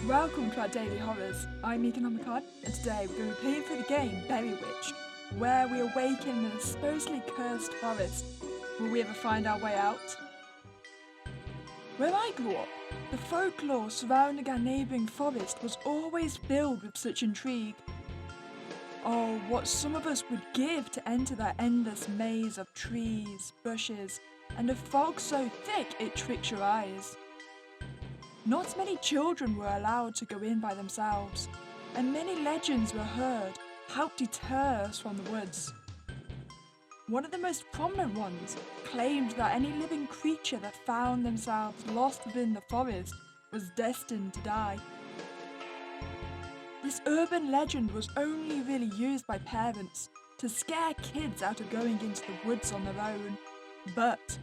Welcome to our daily horrors. I'm Meek and Nomicon, and today we're going to be playing through the game Berrywitched, where we awaken in a supposedly cursed forest. Will we ever find our way out? Where I grew up, the folklore surrounding our neighbouring forest was always filled with such intrigue. Oh, what some of us would give to enter that endless maze of trees, bushes, and a fog so thick it tricks your eyes. Not many children were allowed to go in by themselves, and many legends were heard helped deter us from the woods. One of the most prominent ones claimed that any living creature that found themselves lost within the forest was destined to die. This urban legend was only really used by parents to scare kids out of going into the woods on their own, but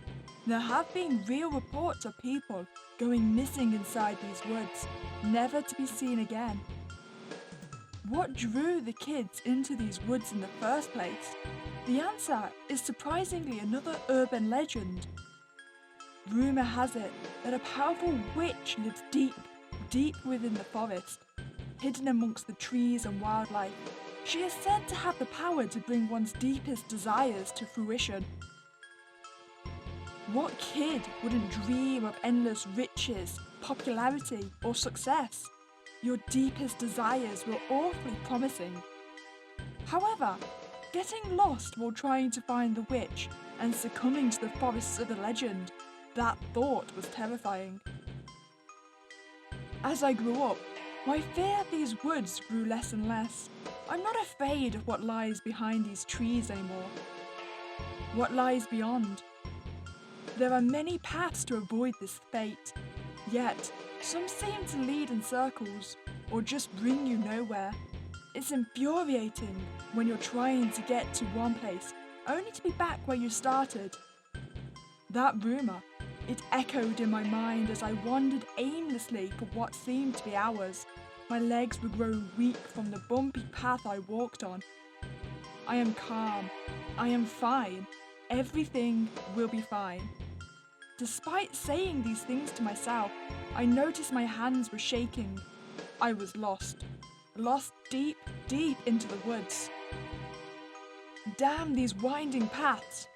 there have been real reports of people going missing inside these woods, never to be seen again. What drew the kids into these woods in the first place? The answer is surprisingly another urban legend. Rumour has it that a powerful witch lives deep within the forest, hidden amongst the trees and wildlife. She is said to have the power to bring one's deepest desires to fruition. What kid wouldn't dream of endless riches, popularity, or success? Your deepest desires were awfully promising. However, getting lost while trying to find the witch and succumbing to the forests of the legend, that thought was terrifying. As I grew up, my fear of these woods grew less and less. I'm not afraid of what lies behind these trees anymore. What lies beyond? There are many paths to avoid this fate, yet some seem to lead in circles or just bring you nowhere. It's infuriating when you're trying to get to one place only to be back where you started. That rumour, it echoed in my mind as I wandered aimlessly for what seemed to be hours. My legs were growing weak from the bumpy path I walked on. I am calm. I am fine. Everything will be fine. Despite saying these things to myself, I noticed my hands were shaking. I was lost deep into the woods. Damn these winding paths!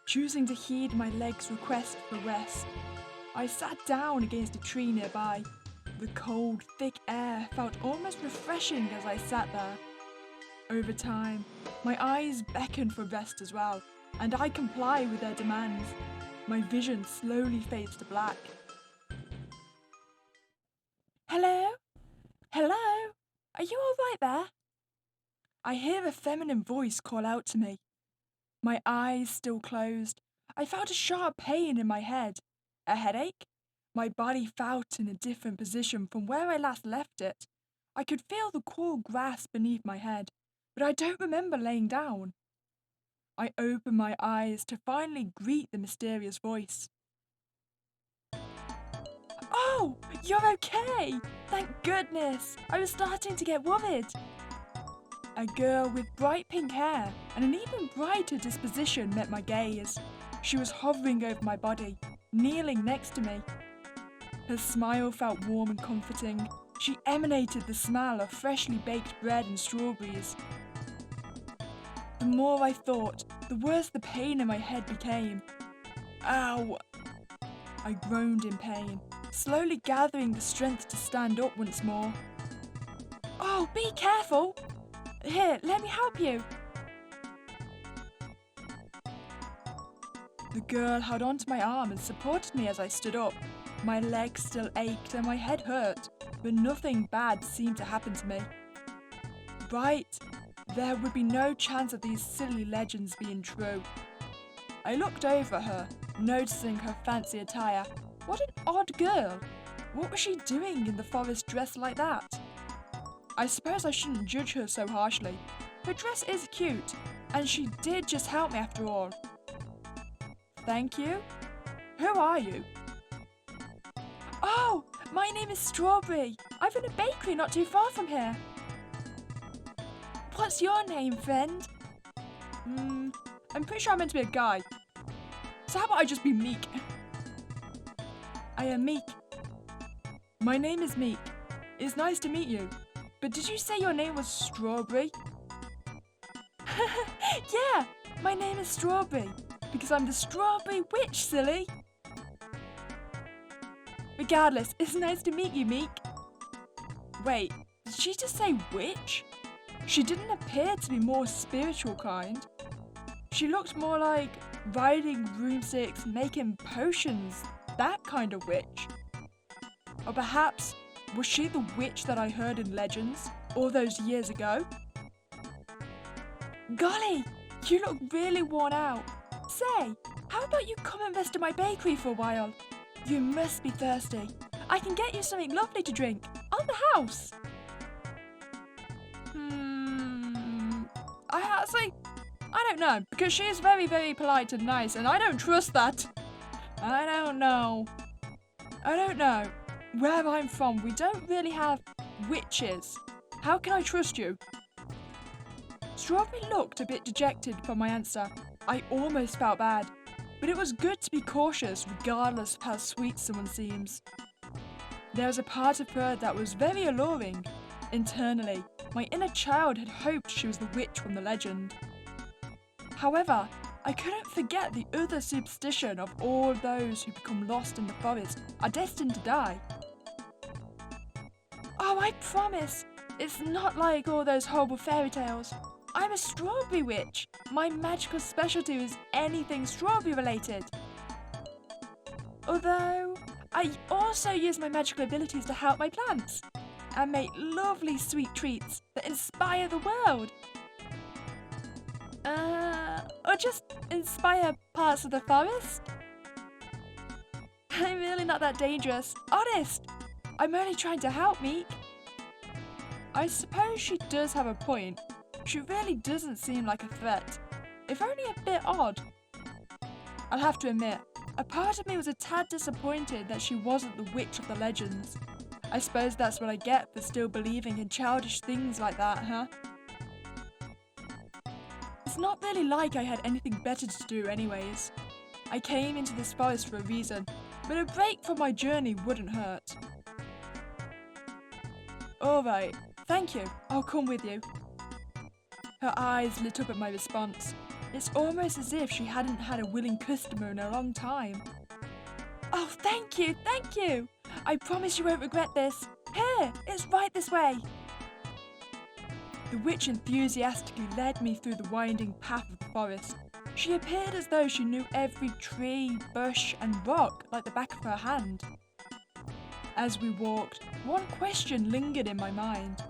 Choosing to heed my leg's request for rest, I sat down against a tree nearby. The cold, thick air felt almost refreshing as I sat there. Over time, my eyes beckoned for rest as well, and I complied with their demands. My vision slowly fades to black. Hello? Hello? Are you all right there? I hear a feminine voice call out to me. My eyes still closed. I felt a sharp pain in my head. A headache? My body felt in a different position from where I last left it. I could feel the cool grass beneath my head, but I don't remember laying down. I opened my eyes to finally greet the mysterious voice. Oh, you're okay! Thank goodness! I was starting to get worried. A girl with bright pink hair and an even brighter disposition met my gaze. She was hovering over my body, kneeling next to me. Her smile felt warm and comforting. She emanated the smell of freshly baked bread and strawberries. The more I thought, the worse the pain in my head became. Ow! I groaned in pain, slowly gathering the strength to stand up once more. Oh, be careful! Here, let me help you. The girl held onto my arm and supported me as I stood up. My legs still ached and my head hurt, but nothing bad seemed to happen to me. Right. There would be no chance of these silly legends being true. I looked over at her, noticing her fancy attire. What an odd girl! What was she doing in the forest dressed like that? I suppose I shouldn't judge her so harshly. Her dress is cute, and she did just help me after all. Thank you? Who are you? Oh, my name is Strawberry. I run a bakery not too far from here. What's your name, friend? I'm pretty sure I'm meant to be a guy. So how about I just be Meek? I am Meek. My name is Meek. It's nice to meet you. But did you say your name was Strawberry? Yeah, my name is Strawberry. Because I'm the Strawberry Witch, silly. Regardless, it's nice to meet you, Meek. Wait, did she just say witch? She didn't appear to be more spiritual kind. She looked more like riding broomsticks, making potions, that kind of witch. Or perhaps, was she the witch that I heard in legends all those years ago? Golly, you look really worn out. Say, how about you come and rest in my bakery for a while? You must be thirsty. I can get you something lovely to drink on the house. I don't know, because she is very, very polite and nice, and I don't trust that. I don't know. Where I'm from, we don't really have witches. How can I trust you? Strawberry looked a bit dejected from my answer. I almost felt bad, but it was good to be cautious regardless of how sweet someone seems. There was a part of her that was very alluring. Internally, my inner child had hoped she was the witch from the legend. However, I couldn't forget the other superstition of all those who become lost in the forest are destined to die. Oh, I promise, it's not like all those horrible fairy tales. I'm a strawberry witch. My magical specialty is anything strawberry related. Although, I also use my magical abilities to help my plants and make lovely sweet treats that inspire the world. Or just inspire parts of the forest. I'm really not that dangerous. Honest, I'm only trying to help Meek. I suppose she does have a point. She really doesn't seem like a threat, if only a bit odd. I'll have to admit, a part of me was a tad disappointed that she wasn't the witch of the legends. I suppose that's what I get for still believing in childish things like that, huh? It's not really like I had anything better to do anyways. I came into this forest for a reason, but a break from my journey wouldn't hurt. Alright, thank you, I'll come with you. Her eyes lit up at my response. It's almost as if she hadn't had a willing customer in a long time. Oh, thank you! I promise you won't regret this. Here, it's right this way. The witch enthusiastically led me through the winding path of the forest. She appeared as though she knew every tree, bush, and rock like the back of her hand. As we walked, one question lingered in my mind.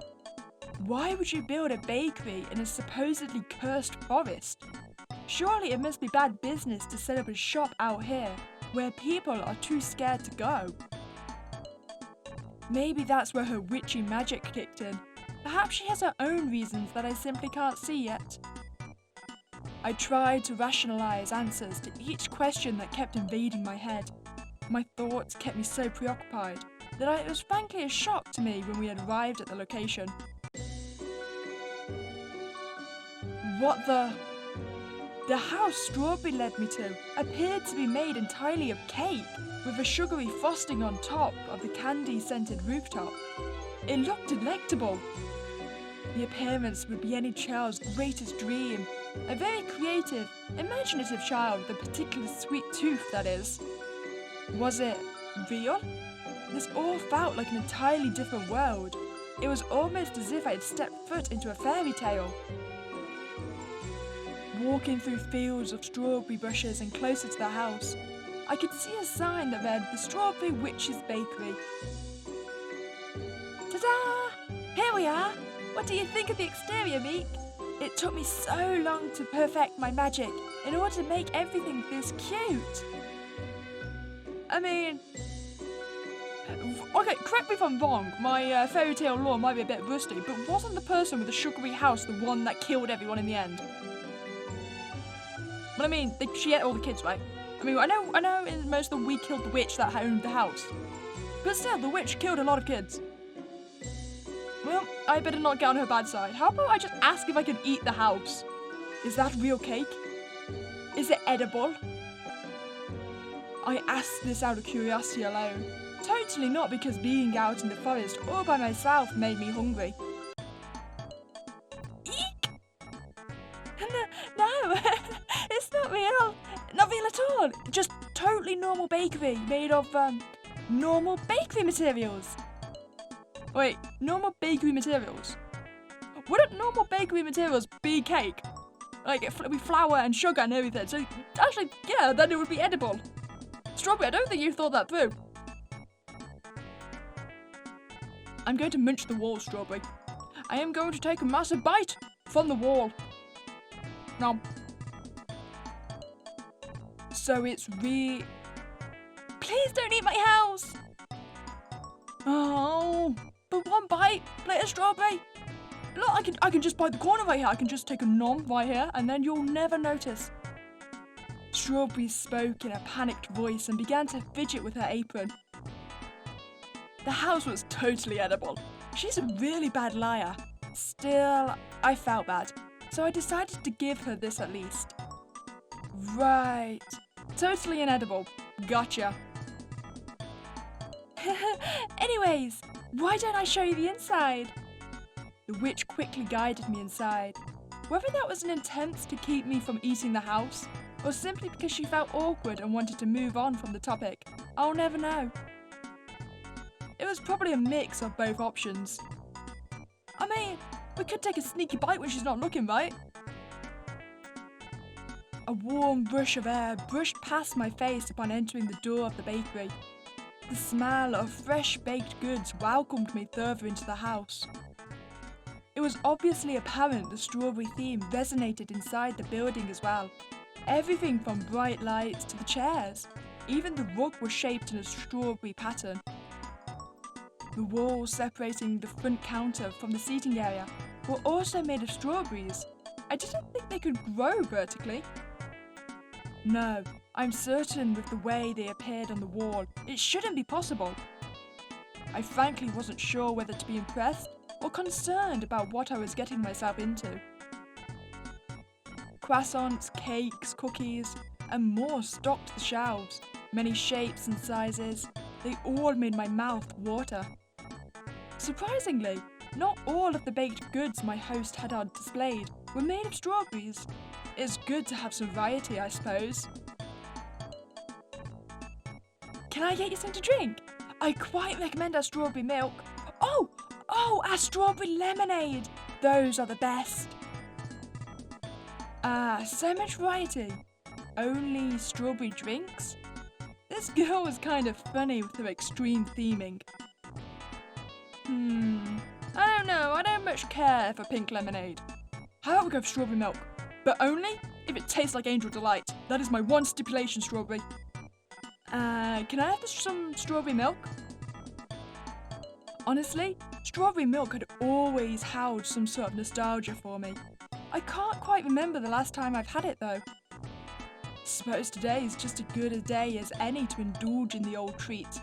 Why would you build a bakery in a supposedly cursed forest? Surely it must be bad business to set up a shop out here, where people are too scared to go. Maybe that's where her witchy magic kicked in. Perhaps she has her own reasons that I simply can't see yet. I tried to rationalize answers to each question that kept invading my head. My thoughts kept me so preoccupied that it was frankly a shock to me when we had arrived at the location. What the? The house Strawberry led me to appeared to be made entirely of cake, with a sugary frosting on top of the candy-scented rooftop. It looked delectable. The appearance would be any child's greatest dream. A very creative, imaginative child with a particular sweet tooth, that is. Was it real? This all felt like an entirely different world. It was almost as if I had stepped foot into a fairy tale. Walking through fields of strawberry bushes and closer to the house, I could see a sign that read the Strawberry Witch's Bakery. Ta-da! Here we are! What do you think of the exterior, Meek? It took me so long to perfect my magic in order to make everything this cute. I mean... Okay, correct me if I'm wrong, my fairy tale lore might be a bit rusty, but wasn't the person with the sugary house the one that killed everyone in the end? But I mean, she ate all the kids, right? I mean, I know in most of them we killed the witch that owned the house. But still, the witch killed a lot of kids. Well, I better not get on her bad side. How about I just ask if I can eat the house? Is that real cake? Is it edible? I asked this out of curiosity alone. Totally not because being out in the forest all by myself made me hungry. Eek! No, it's not real. Not real at all. Just totally normal bakery made of normal bakery materials. Wait, normal bakery materials? Wouldn't normal bakery materials be cake? Like with flour and sugar and everything. So actually, yeah, then it would be edible. Strawberry, I don't think you thought that through. I'm going to munch the wall, Strawberry. I am going to take a massive bite from the wall. Nom. So it's Please don't eat my house! Oh, but one bite, plate of strawberry. Look, I can just bite the corner right here. I can just take a nom right here, and then you'll never notice. Strawberry spoke in a panicked voice and began to fidget with her apron. The house was totally edible. She's a really bad liar. Still, I felt bad, so I decided to give her this at least. Right. Totally inedible. Gotcha. Anyways, why don't I show you the inside? The witch quickly guided me inside. Whether that was an attempt to keep me from eating the house, or simply because she felt awkward and wanted to move on from the topic, I'll never know. It was probably a mix of both options. I mean, we could take a sneaky bite when she's not looking, right? A warm rush of air brushed past my face upon entering the door of the bakery. The smell of fresh baked goods welcomed me further into the house. It was obviously apparent the strawberry theme resonated inside the building as well. Everything from bright lights to the chairs. Even the rug was shaped in a strawberry pattern. The walls separating the front counter from the seating area were also made of strawberries. I didn't think they could grow vertically. No, I'm certain with the way they appeared on the wall, it shouldn't be possible. I frankly wasn't sure whether to be impressed or concerned about what I was getting myself into. Croissants, cakes, cookies, and more stocked the shelves. Many shapes and sizes, they all made my mouth water. Surprisingly, not all of the baked goods my host had on displayed were made of strawberries. It's good to have some variety, I suppose. Can I get you something to drink? I quite recommend our strawberry milk. Oh, our strawberry lemonade. Those are the best. So much variety. Only strawberry drinks? This girl was kind of funny with her extreme theming. I don't know, I don't much care for pink lemonade. How about we go for strawberry milk? But only if it tastes like Angel Delight. That is my one stipulation, Strawberry. Can I have some strawberry milk? Honestly, strawberry milk had always held some sort of nostalgia for me. I can't quite remember the last time I've had it though. Suppose today is just as good a day as any to indulge in the old treat.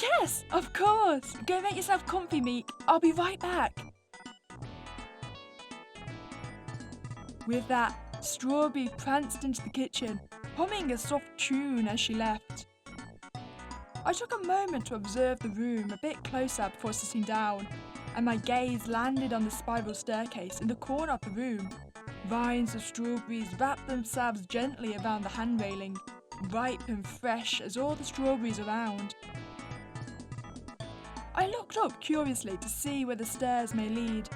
Yes, of course! Go make yourself comfy, Meek. I'll be right back. With that, Strawberry pranced into the kitchen, humming a soft tune as she left. I took a moment to observe the room a bit closer before sitting down, and my gaze landed on the spiral staircase in the corner of the room. Vines of strawberries wrapped themselves gently around the hand railing, ripe and fresh as all the strawberries around. I looked up curiously to see where the stairs may lead.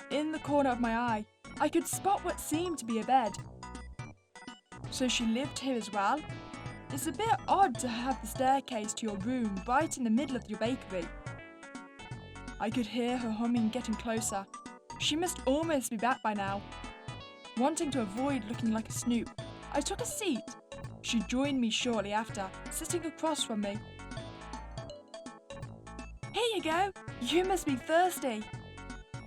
In the corner of my eye, I could spot what seemed to be a bed. So she lived here as well? It's a bit odd to have the staircase to your room right in the middle of your bakery. I could hear her humming getting closer. She must almost be back by now. Wanting to avoid looking like a snoop, I took a seat. She joined me shortly after, sitting across from me. Here you go, you must be thirsty,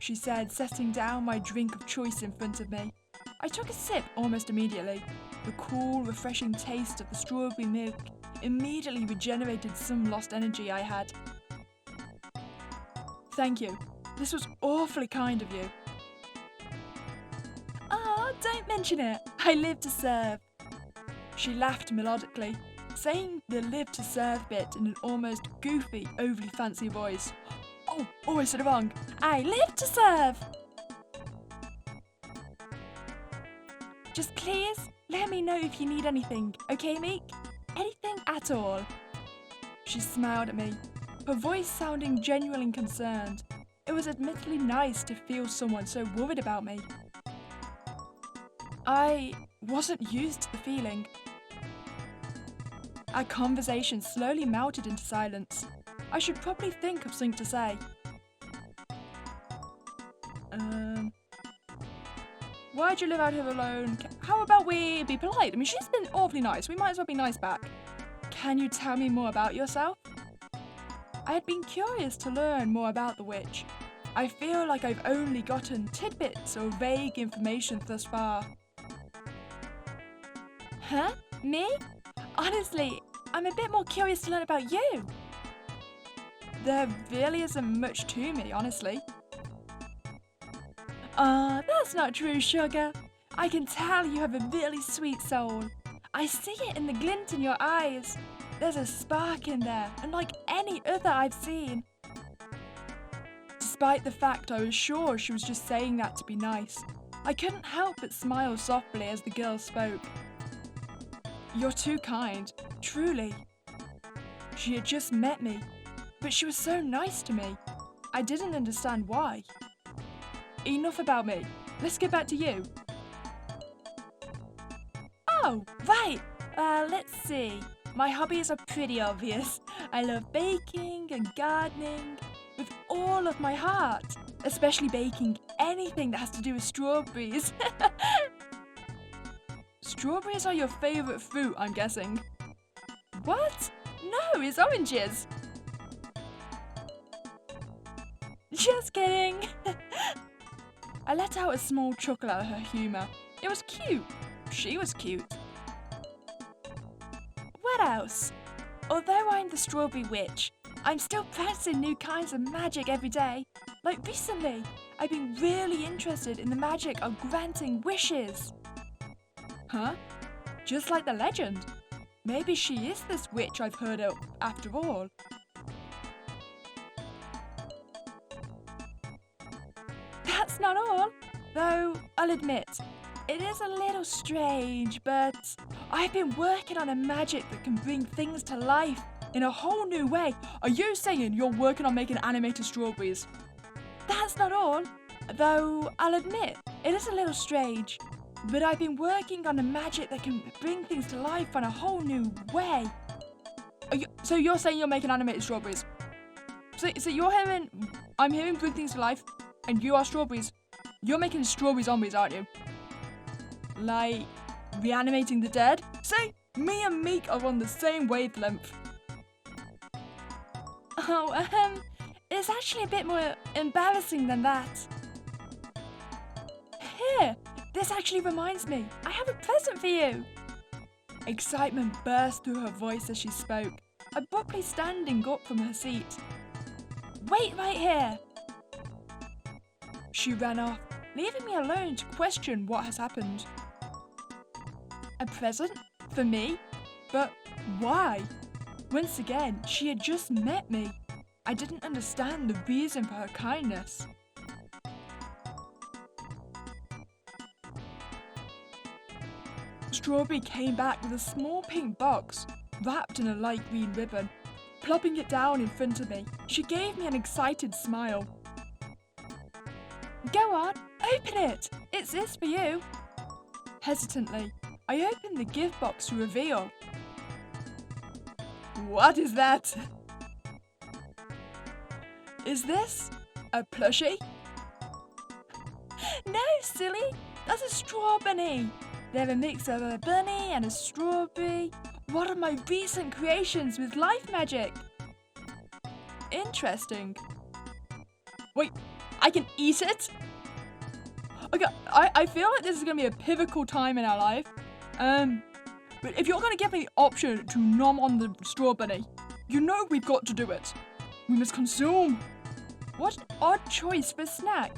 she said, setting down my drink of choice in front of me. I took a sip almost immediately. The cool, refreshing taste of the strawberry milk immediately regenerated some lost energy I had. Thank you. This was awfully kind of you. Don't mention it. I live to serve. She laughed melodically. saying the live to serve bit in an almost goofy, overly fancy voice. Oh, I said it wrong. I live to serve. Just please let me know if you need anything, okay, Meek? Anything at all. She smiled at me, her voice sounding genuinely concerned. It was admittedly nice to feel someone so worried about me. I wasn't used to the feeling. Our conversation slowly melted into silence. I should probably think of something to say. Why'd you live out here alone? How about we be polite? I mean, she's been awfully nice. We might as well be nice back. Can you tell me more about yourself? I had been curious to learn more about the witch. I feel like I've only gotten tidbits or vague information thus far. Huh? Me? Honestly, I'm a bit more curious to learn about you. There really isn't much to me, honestly. That's not true, sugar. I can tell you have a really sweet soul. I see it in the glint in your eyes. There's a spark in there, unlike any other I've seen. Despite the fact I was sure she was just saying that to be nice, I couldn't help but smile softly as the girl spoke. You're too kind, truly. She had just met me, but she was so nice to me. I didn't understand why. Enough about me. Let's get back to you. Oh, right. Let's see. My hobbies are pretty obvious. I love baking and gardening with all of my heart, especially baking anything that has to do with strawberries. Strawberries are your favourite fruit, I'm guessing. What? No, it's oranges. Just kidding. I let out a small chuckle at her humour. It was cute. She was cute. What else? Although I'm the strawberry witch, I'm still practicing new kinds of magic every day. Like recently, I've been really interested in the magic of granting wishes. Huh? Just like the legend. Maybe she is this witch I've heard of after all. That's not all, though I'll admit, it is a little strange, but I've been working on a magic that can bring things to life in a whole new way. Are you saying you're working on making animated strawberries? That's not all, though I'll admit, it is a little strange, but I've been working on a magic that can bring things to life in a whole new way. So you're saying you're making animated strawberries? So I'm hearing bring things to life, and you are strawberries. You're making strawberry zombies, aren't you? Like, reanimating the dead? See, me and Meek are on the same wavelength. Oh, it's actually a bit more embarrassing than that. Here, this actually reminds me, I have a present for you. Excitement burst through her voice as she spoke, abruptly standing up from her seat. Wait right here. She ran off, leaving me alone to question what has happened. A present? For me? But why? Once again, she had just met me. I didn't understand the reason for her kindness. Strawberry came back with a small pink box, wrapped in a light green ribbon. Plopping it down in front of me, she gave me an excited smile. Go on, open it! It's this for you! Hesitantly, I opened the gift box to reveal. What is that? Is this a plushie? No, silly! That's a straw bunny! They're a mix of a bunny and a strawberry. One of my recent creations with life magic. Interesting. Wait, I can eat it? Okay, I feel like this is going to be a pivotal time in our life. But if you're going to give me the option to nom on the straw bunny, you know we've got to do it. We must consume. What an odd choice for a snack.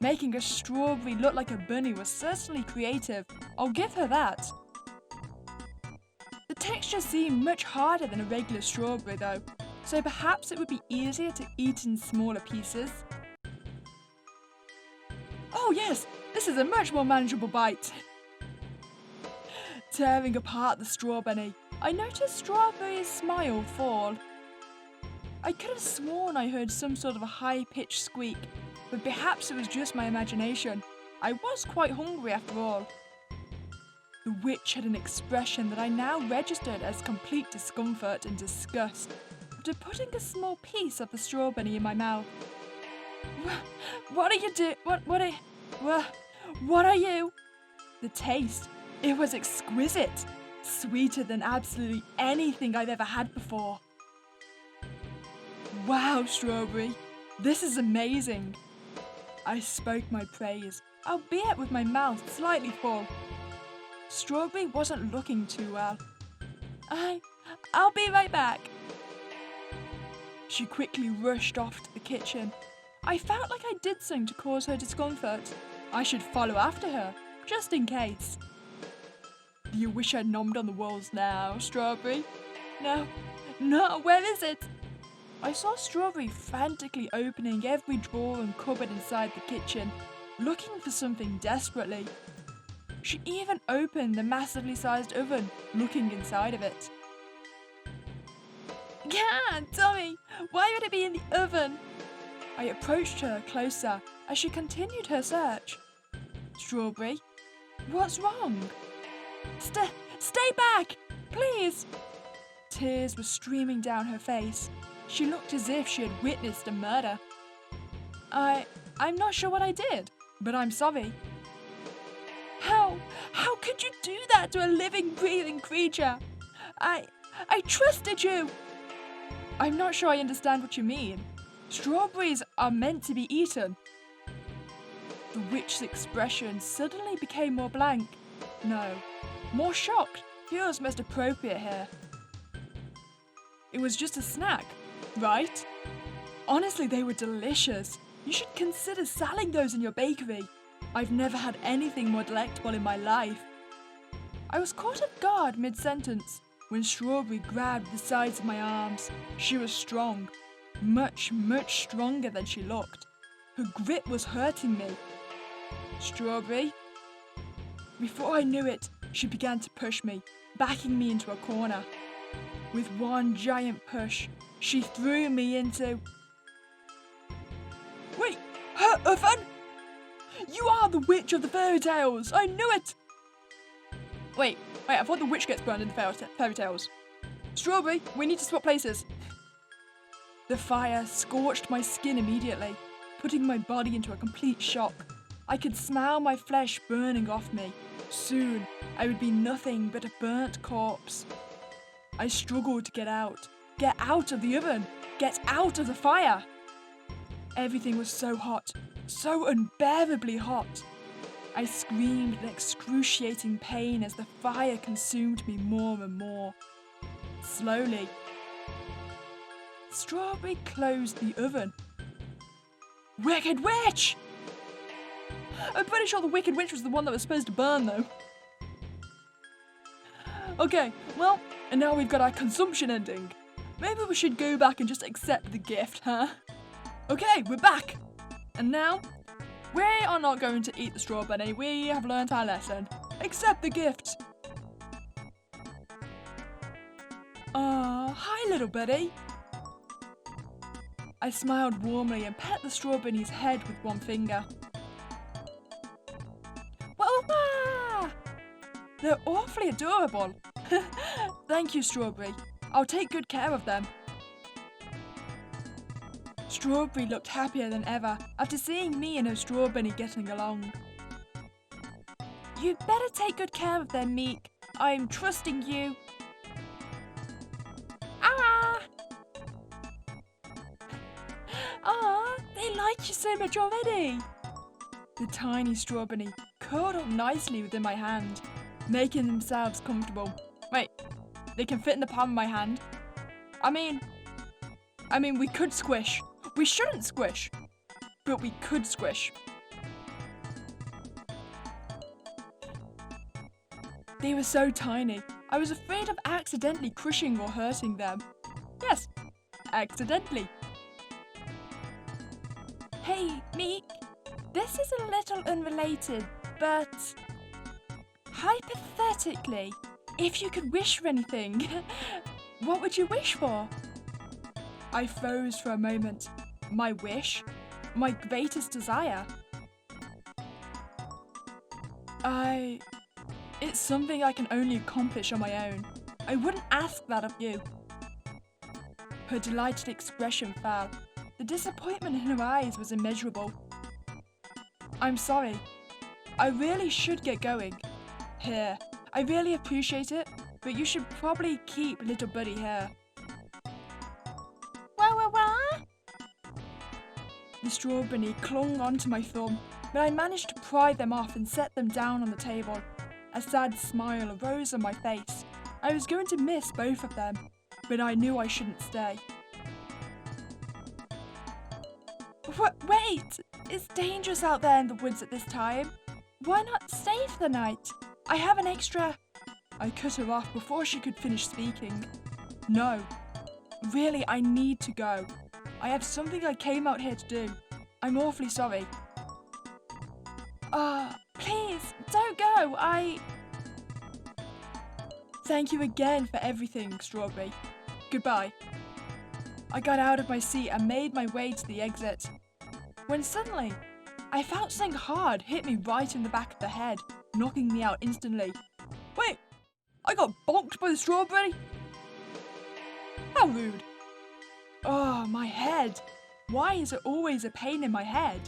Making a strawberry look like a bunny was certainly creative. I'll give her that. The texture seemed much harder than a regular strawberry though, so perhaps it would be easier to eat in smaller pieces. Oh yes, this is a much more manageable bite. Tearing apart the strawberry, I noticed Strawberry's smile fall. I could have sworn I heard some sort of a high-pitched squeak, but perhaps it was just my imagination. I was quite hungry after all. The witch had an expression that I now registered as complete discomfort and disgust after putting a small piece of the strawberry in my mouth. What are you doing? What are you? The taste, it was exquisite, sweeter than absolutely anything I've ever had before. Wow, Strawberry, this is amazing. I spoke my praise, albeit with my mouth slightly full. Strawberry wasn't looking too well. I'll be right back. She quickly rushed off to the kitchen. I felt like I did something to cause her discomfort. I should follow after her, just in case. Do you wish I'd nommed on the walls now, Strawberry? No, where is it? I saw Strawberry frantically opening every drawer and cupboard inside the kitchen, looking for something desperately. She even opened the massively sized oven, looking inside of it. Gah, Tommy, why would it be in the oven? I approached her closer as she continued her search. Strawberry, what's wrong? Stay back, please! Tears were streaming down her face. She looked as if she had witnessed a murder. I'm not sure what I did, but I'm sorry. How could you do that to a living, breathing creature? I trusted you. I'm not sure I understand what you mean. Strawberries are meant to be eaten. The witch's expression suddenly became more blank. No, more shocked. Feels most appropriate here. It was just a snack, right? Honestly, they were delicious. You should consider selling those in your bakery. I've never had anything more delectable in my life. I was caught off guard mid-sentence when Strawberry grabbed the sides of my arms. She was strong, much stronger than she looked. Her grip was hurting me. Strawberry? Before I knew it, she began to push me, backing me into a corner. With one giant push, she threw me into... Wait, her oven? You are the witch of the fairy tales! I knew it! Wait, I thought the witch gets burned in the fairy tales. Strawberry, we need to swap places. The fire scorched my skin immediately, putting my body into a complete shock. I could smell my flesh burning off me. Soon, I would be nothing but a burnt corpse. I struggled to get out. Get out of the oven! Get out of the fire! Everything was so hot, so unbearably hot. I screamed in excruciating pain as the fire consumed me more and more. Slowly, Strawberry closed the oven. Wicked Witch! I'm pretty sure the Wicked Witch was the one that was supposed to burn, though. Okay, well, and now we've got our consumption ending. Maybe we should go back and just accept the gift, huh? Okay, we're back. And now, we are not going to eat the strawberry. We have learnt our lesson. Accept the gift. Hi, little buddy. I smiled warmly and pet the strawberry's head with one finger. Wah! They're awfully adorable. Thank you, Strawberry. I'll take good care of them. Strawberry looked happier than ever after seeing me and her strawberry getting along. You'd better take good care of them, Meek. I'm trusting you. Ah! Ah, they like you so much already. The tiny strawberry curled up nicely within my hand, making themselves comfortable. Wait, they can fit in the palm of my hand? I mean, we could squish. We shouldn't squish, but we could squish. They were so tiny, I was afraid of accidentally crushing or hurting them. Yes, accidentally. Hey, Meek, this is a little unrelated, but hypothetically, if you could wish for anything, what would you wish for? I froze for a moment. My wish? My greatest desire? It's something I can only accomplish on my own. I wouldn't ask that of you. Her delighted expression fell. The disappointment in her eyes was immeasurable. I'm sorry. I really should get going. Here, I really appreciate it, but you should probably keep little buddy here. Wah. The straw bunny clung onto my thumb, but I managed to pry them off and set them down on the table. A sad smile arose on my face. I was going to miss both of them, but I knew I shouldn't stay. Wait! It's dangerous out there in the woods at this time. Why not stay for the night? I have an extra... I cut her off before she could finish speaking. No. Really, I need to go. I have something I came out here to do. I'm awfully sorry. Please, don't go. Thank you again for everything, Strawberry. Goodbye. I got out of my seat and made my way to the exit. When suddenly, I felt something hard hit me right in the back of the head, knocking me out instantly. Wait, I got bonked by the strawberry? How rude. Oh, my head. Why is it always a pain in my head?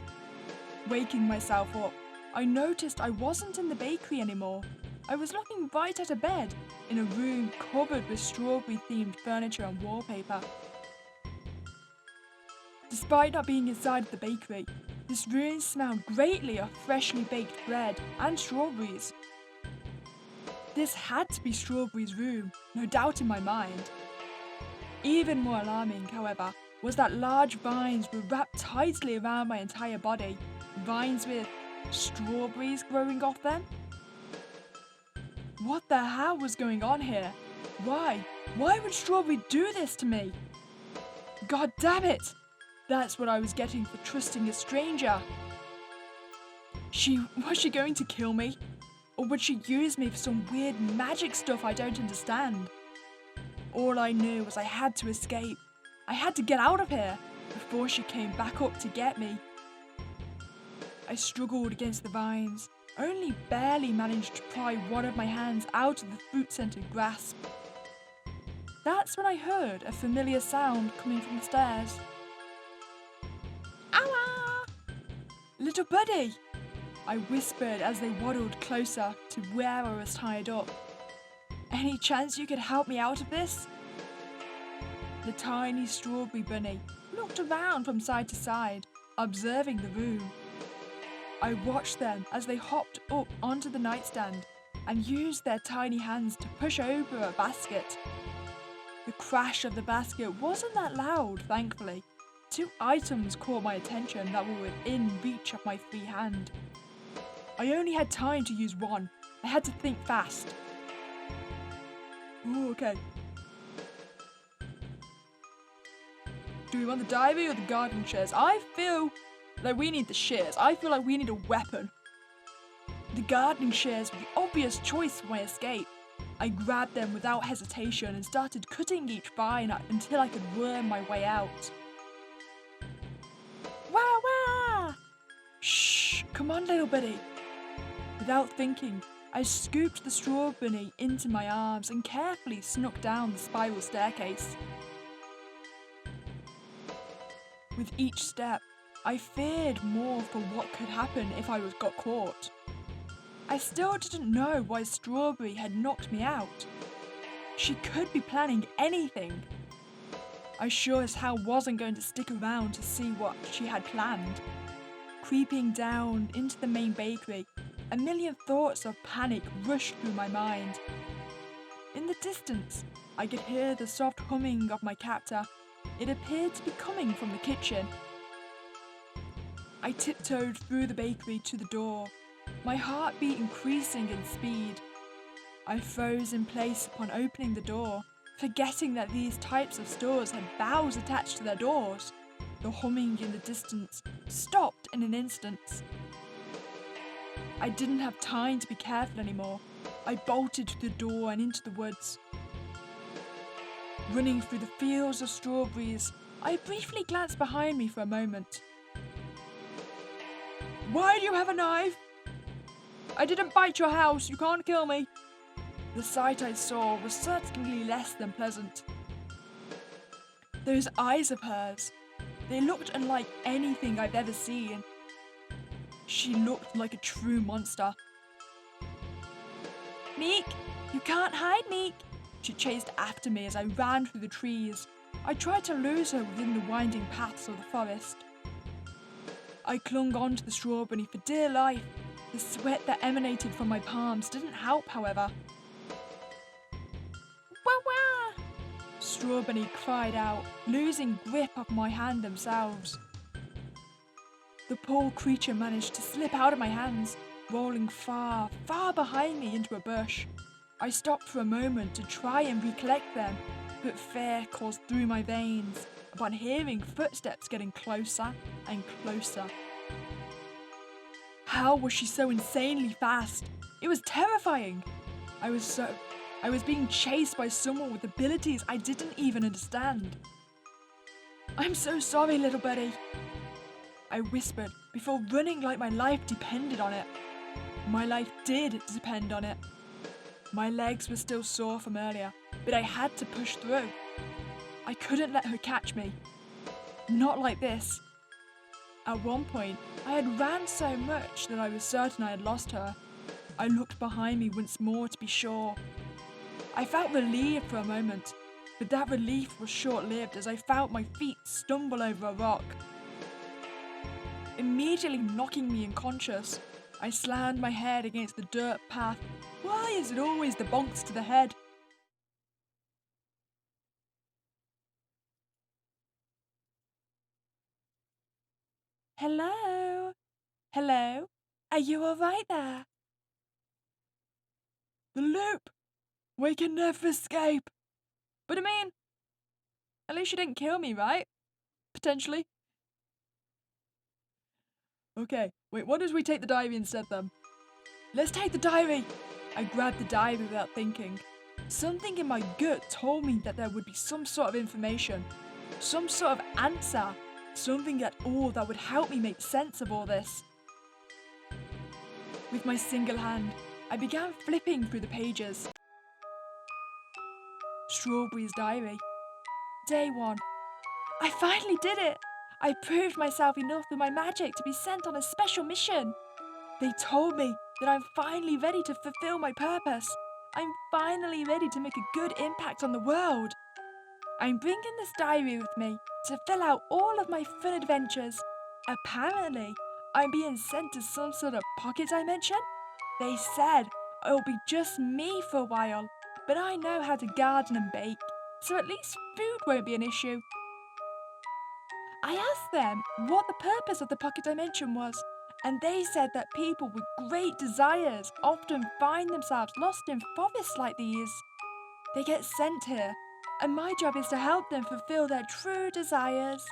Waking myself up, I noticed I wasn't in the bakery anymore. I was looking right at a bed, in a room covered with strawberry-themed furniture and wallpaper. Despite not being inside the bakery, this room smelled greatly of freshly baked bread and strawberries. This had to be Strawberry's room, no doubt in my mind. Even more alarming, however, was that large vines were wrapped tightly around my entire body, vines with strawberries growing off them. What the hell was going on here? Why? Why would Strawberry do this to me? God damn it! That's what I was getting for trusting a stranger. Was she going to kill me? Or would she use me for some weird magic stuff I don't understand? All I knew was I had to escape. I had to get out of here before she came back up to get me. I struggled against the vines, only barely managed to pry one of my hands out of the fruit-scented grasp. That's when I heard a familiar sound coming from the stairs. Ow! Little buddy! I whispered as they waddled closer to where I was tied up. Any chance you could help me out of this? The tiny strawberry bunny looked around from side to side, observing the room. I watched them as they hopped up onto the nightstand and used their tiny hands to push over a basket. The crash of the basket wasn't that loud, thankfully. 2 items caught my attention that were within reach of my free hand. I only had time to use one. I had to think fast. Ooh, okay. Do we want the diary or the gardening shears? I feel like we need the shears. I feel like we need a weapon. The gardening shears were the obvious choice for my escape. I grabbed them without hesitation and started cutting each vine until I could worm my way out. Wah wah! Shh, come on little buddy. Without thinking, I scooped the straw bunny into my arms and carefully snuck down the spiral staircase. With each step, I feared more for what could happen if I got caught. I still didn't know why Strawberry had knocked me out. She could be planning anything. I sure as hell wasn't going to stick around to see what she had planned. Creeping down into the main bakery, a million thoughts of panic rushed through my mind. In the distance, I could hear the soft humming of my captor. It appeared to be coming from the kitchen. I tiptoed through the bakery to the door, my heartbeat increasing in speed. I froze in place upon opening the door, forgetting that these types of stores had bells attached to their doors. The humming in the distance stopped in an instant. I didn't have time to be careful anymore. I bolted through the door and into the woods. Running through the fields of strawberries, I briefly glanced behind me for a moment. Why do you have a knife? I didn't bite your house, you can't kill me. The sight I saw was certainly less than pleasant. Those eyes of hers, they looked unlike anything I've ever seen. She looked like a true monster. Meek, you can't hide, Meek. She chased after me as I ran through the trees. I tried to lose her within the winding paths of the forest. I clung on to the strawberry for dear life. The sweat that emanated from my palms didn't help, however. Wah wah! Strawberry cried out, losing grip of my hand themselves. The poor creature managed to slip out of my hands, rolling far, far behind me into a bush. I stopped for a moment to try and recollect them, but fear coursed through my veins upon hearing footsteps getting closer and closer. How was she so insanely fast? It was terrifying. I was being chased by someone with abilities I didn't even understand. I'm so sorry, little buddy, I whispered before running like my life depended on it. My life did depend on it. My legs were still sore from earlier, but I had to push through. I couldn't let her catch me. Not like this. At one point, I had ran so much that I was certain I had lost her. I looked behind me once more to be sure. I felt relieved for a moment, but that relief was short-lived as I felt my feet stumble over a rock. Immediately knocking me unconscious, I slammed my head against the dirt path. Why is it always the bonks to the head? Hello? Hello? Are you alright there? The loop! We can never escape! But I mean, at least you didn't kill me, right? Potentially. Okay, wait, what if we take the diary instead then? Let's take the diary! I grabbed the diary without thinking. Something in my gut told me that there would be some sort of information, some sort of answer, something at all that would help me make sense of all this. With my single hand, I began flipping through the pages. Strawberry's diary. Day 1. I finally did it! I proved myself enough with my magic to be sent on a special mission. They told me that I'm finally ready to fulfill my purpose. I'm finally ready to make a good impact on the world. I'm bringing this diary with me to fill out all of my fun adventures. Apparently, I'm being sent to some sort of pocket dimension. They said it'll be just me for a while, but I know how to garden and bake, so at least food won't be an issue. I asked them what the purpose of the pocket dimension was, and they said that people with great desires often find themselves lost in forests like these. They get sent here, and my job is to help them fulfill their true desires.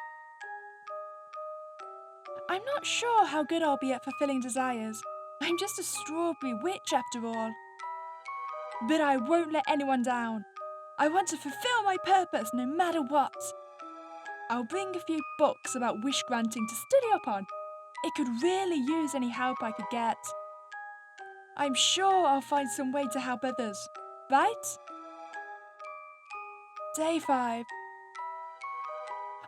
I'm not sure how good I'll be at fulfilling desires. I'm just a strawberry witch after all. But I won't let anyone down. I want to fulfill my purpose no matter what. I'll bring a few books about wish granting to study up on. It could really use any help I could get. I'm sure I'll find some way to help others, right? Day 5.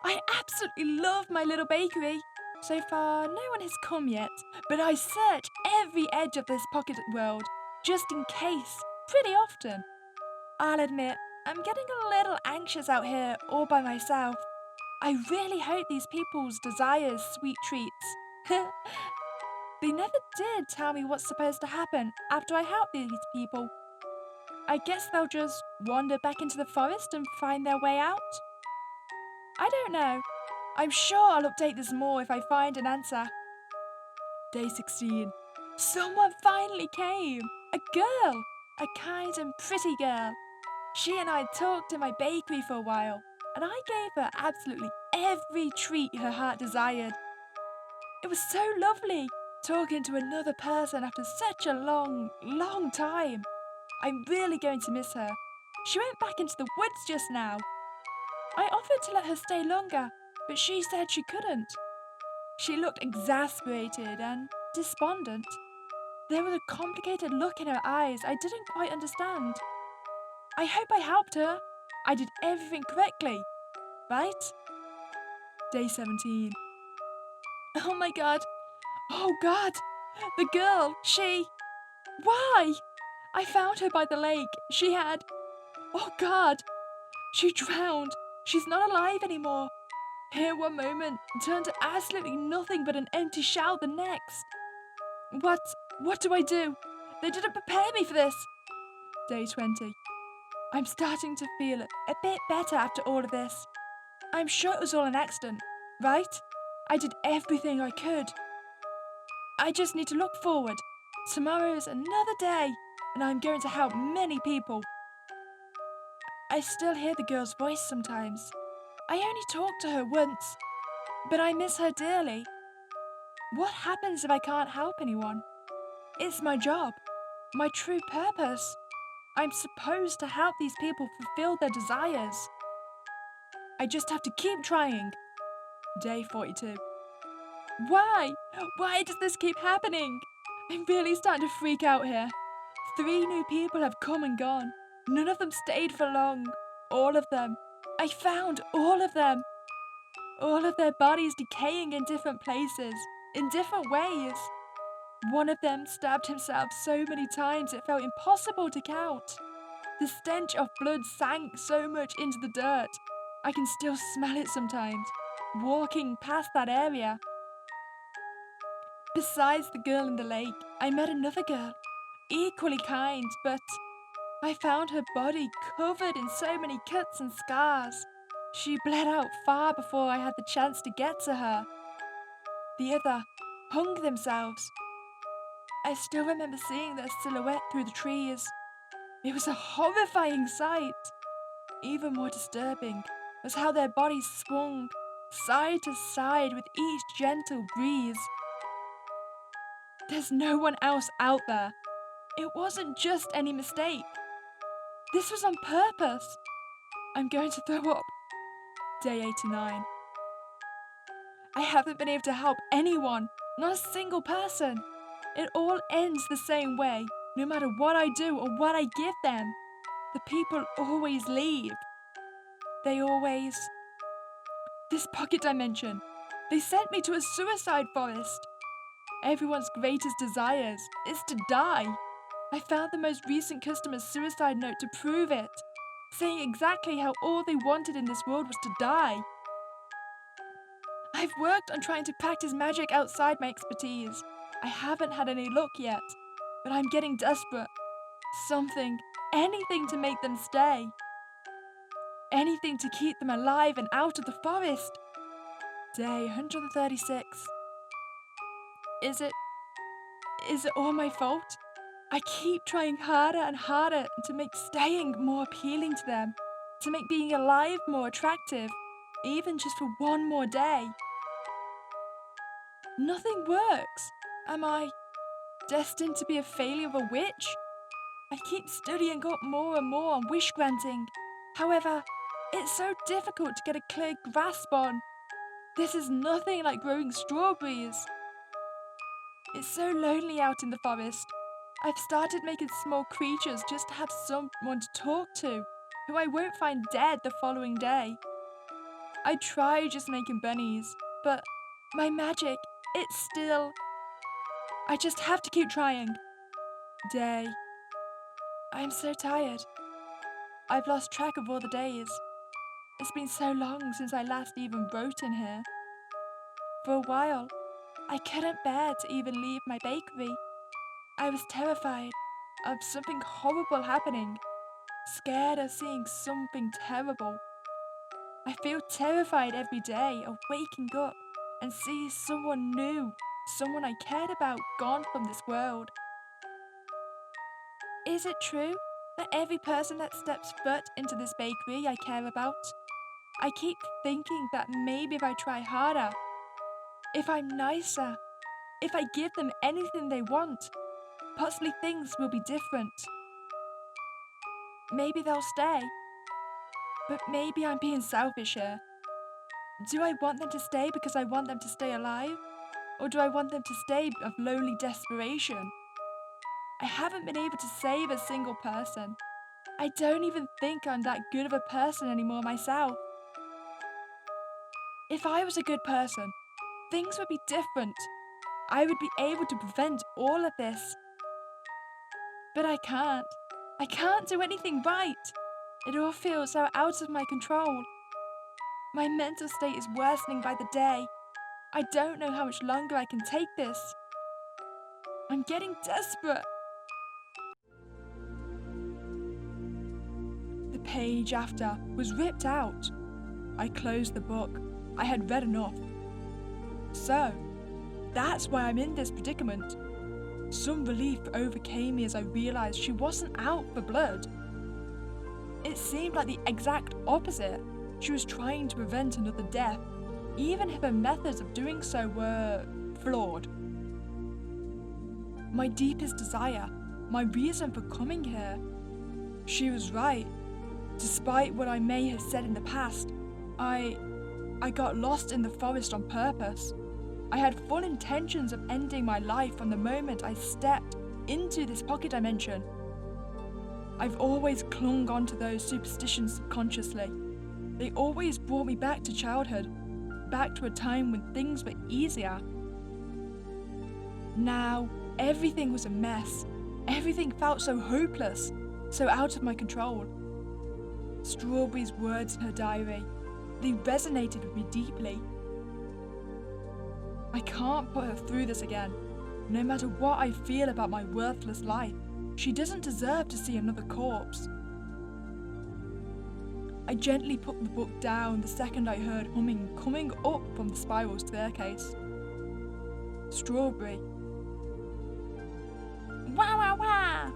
I absolutely love my little bakery. So far, no one has come yet, but I search every edge of this pocket world, just in case, pretty often. I'll admit, I'm getting a little anxious out here all by myself. I really hope these people's desires sweet treats. They never did tell me what's supposed to happen after I help these people. I guess they'll just wander back into the forest and find their way out? I don't know. I'm sure I'll update this more if I find an answer. Day 16. Someone finally came! A girl! a kind and pretty girl. She and I talked in my bakery for a while, and I gave her absolutely every treat her heart desired. It was so lovely talking to another person after such a long, long time. I'm really going to miss her. She went back into the woods just now. I offered to let her stay longer, but she said she couldn't. She looked exasperated and despondent. There was a complicated look in her eyes I didn't quite understand. I hope I helped her. I did everything correctly, right? Day 17. Oh my god. Oh god. The girl, she... Why? I found her by the lake. She had... Oh god. She drowned. She's not alive anymore. Here one moment turned to absolutely nothing but an empty shell the next. What do I do? They didn't prepare me for this. Day 20. I'm starting to feel a bit better after all of this. I'm sure it was all an accident, right? I did everything I could. I just need to look forward. Tomorrow is another day, and I'm going to help many people. I still hear the girl's voice sometimes. I only talked to her once, but I miss her dearly. What happens if I can't help anyone? It's my job, my true purpose. I'm supposed to help these people fulfill their desires. I just have to keep trying. Day 42. Why? Why does this keep happening? I'm really starting to freak out here. 3 new people have come and gone. None of them stayed for long. All of them. I found all of them. All of their bodies decaying in different places, in different ways. One of them stabbed himself so many times it felt impossible to count. The stench of blood sank so much into the dirt. I can still smell it sometimes, walking past that area. Besides the girl in the lake, I met another girl, equally kind, but I found her body covered in so many cuts and scars. She bled out far before I had the chance to get to her. The other hung themselves. I still remember seeing their silhouette through the trees. It was a horrifying sight. Even more disturbing was how their bodies swung side to side with each gentle breeze. There's no one else out there. It wasn't just any mistake. This was on purpose. I'm going to throw up. Day 89. I haven't been able to help anyone, not a single person. It all ends the same way, no matter what I do or what I give them. The people always leave. They always... This pocket dimension. They sent me to a suicide forest. Everyone's greatest desires is to die. I found the most recent customer's suicide note to prove it, saying exactly how all they wanted in this world was to die. I've worked on trying to practice magic outside my expertise. I haven't had any luck yet, but I'm getting desperate. Something, anything to make them stay. Anything to keep them alive and out of the forest. Day 136. Is it all my fault? I keep trying harder and harder to make staying more appealing to them, to make being alive more attractive, even just for one more day. Nothing works. Am I destined to be a failure of a witch? I keep studying up more and more on wish granting. However, it's so difficult to get a clear grasp on. This is nothing like growing strawberries. It's so lonely out in the forest. I've started making small creatures just to have someone to talk to, who I won't find dead the following day. I try just making bunnies, but my magic, it's still... I just have to keep trying. Day. I'm so tired. I've lost track of all the days. It's been so long since I last even wrote in here. For a while, I couldn't bear to even leave my bakery. I was terrified of something horrible happening, scared of seeing something terrible. I feel terrified every day of waking up and see someone new, someone I cared about gone from this world. Is it true that every person that steps foot into this bakery I care about? I keep thinking that maybe if I try harder, if I'm nicer, if I give them anything they want, possibly things will be different. Maybe they'll stay. But maybe I'm being selfish here. Do I want them to stay because I want them to stay alive? Or do I want them to stay of lonely desperation? I haven't been able to save a single person. I don't even think I'm that good of a person anymore myself. If I was a good person, things would be different. I would be able to prevent all of this. But I can't. I can't do anything right. It all feels so out of my control. My mental state is worsening by the day. I don't know how much longer I can take this. I'm getting desperate. The page after was ripped out. I closed the book. I had read enough. So, that's why I'm in this predicament. Some relief overcame me as I realized she wasn't out for blood. It seemed like the exact opposite. She was trying to prevent another death, even if her methods of doing so were flawed. My deepest desire, my reason for coming here. She was right. Despite what I may have said in the past, I got lost in the forest on purpose. I had full intentions of ending my life from the moment I stepped into this pocket dimension. I've always clung onto those superstitions subconsciously. They always brought me back to childhood, back to a time when things were easier. Now, everything was a mess. Everything felt so hopeless, so out of my control. Strawberry's words in her diary, they resonated with me deeply. I can't put her through this again. No matter what I feel about my worthless life, she doesn't deserve to see another corpse. I gently put the book down the second I heard humming coming up from the spiral staircase. Strawberry. Wah wah wah!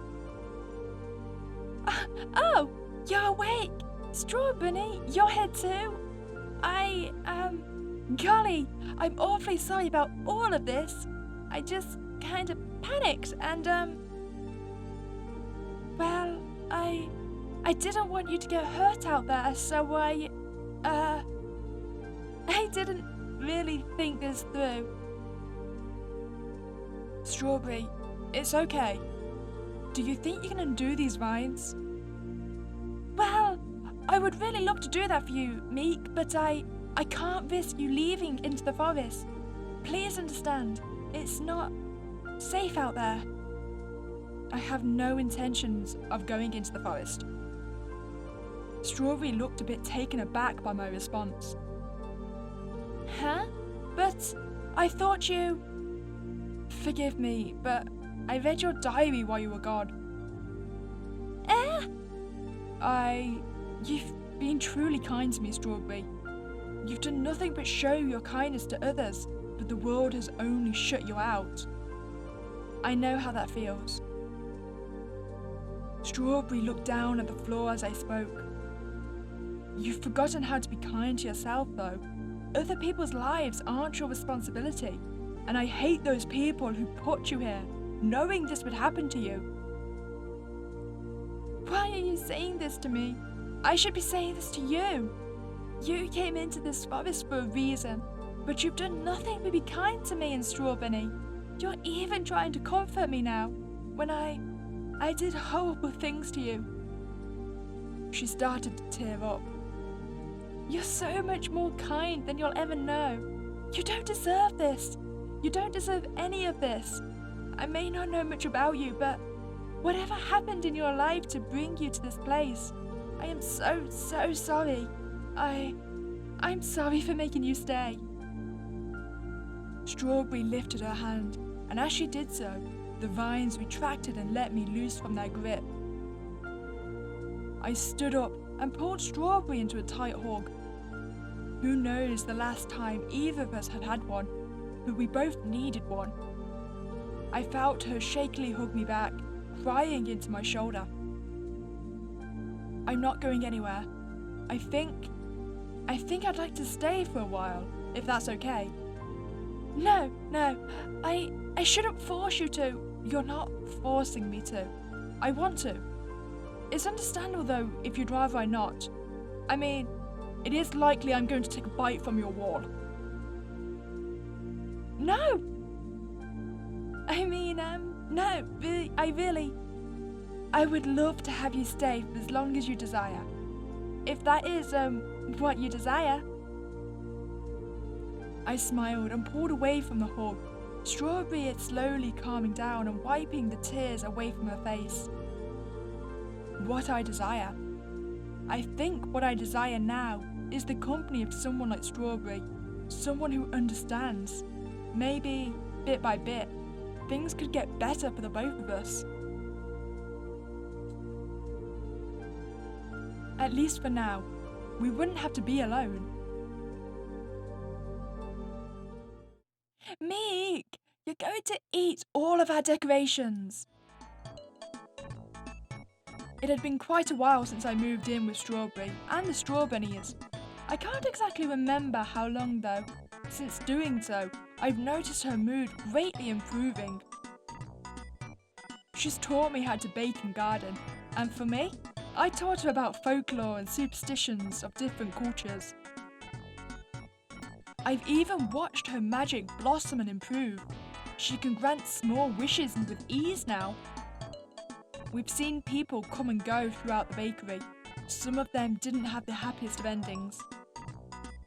Oh, you're awake! Strawberry, you're here too? Golly, I'm awfully sorry about all of this. I just kind of panicked and, well, I didn't want you to get hurt out there, so I didn't really think this through. Strawberry, it's okay. Do you think you can undo these vines? Well, I would really love to do that for you, Meek, but I can't risk you leaving into the forest. Please understand, it's not safe out there. I have no intentions of going into the forest. Strawberry looked a bit taken aback by my response. Huh? But I thought you... Forgive me, but I read your diary while you were gone. You've been truly kind to me, Strawberry. You've done nothing but show your kindness to others, but the world has only shut you out. I know how that feels. Strawberry looked down at the floor as I spoke. You've forgotten how to be kind to yourself, though. Other people's lives aren't your responsibility, and I hate those people who put you here, knowing this would happen to you. Why are you saying this to me? I should be saying this to you. You came into this forest for a reason, but you've done nothing but be kind to me and Strawberry. You're even trying to comfort me now, when I did horrible things to you. She started to tear up. You're so much more kind than you'll ever know. You don't deserve this. You don't deserve any of this. I may not know much about you, but whatever happened in your life to bring you to this place, I am so sorry. I'm sorry for making you stay. Strawberry lifted her hand, and as she did so, the vines retracted and let me loose from their grip. I stood up and pulled Strawberry into a tight hug. Who knows the last time either of us had had one, but we both needed one. I felt her shakily hug me back, crying into my shoulder. I'm not going anywhere. I think I'd like to stay for a while, if that's okay. No, I shouldn't force you to. You're not forcing me to. I want to. It's understandable though if you'd rather I not. I mean, it is likely I'm going to take a bite from your wall. No! I mean, no, I would love to have you stay for as long as you desire. If that is, what you desire. I smiled and pulled away from the hug, Strawberry it slowly calming down and wiping the tears away from her face. What I desire? I think what I desire now is the company of someone like Strawberry, someone who understands. Maybe, bit by bit, things could get better for the both of us. At least for now, we wouldn't have to be alone. Meek, you're going to eat all of our decorations. It had been quite a while since I moved in with Strawberry and the Strawberries. I can't exactly remember how long though. Since doing so, I've noticed her mood greatly improving. She's taught me how to bake and garden, and for me, I taught her about folklore and superstitions of different cultures. I've even watched her magic blossom and improve. She can grant small wishes with ease now. We've seen people come and go throughout the bakery. Some of them didn't have the happiest of endings.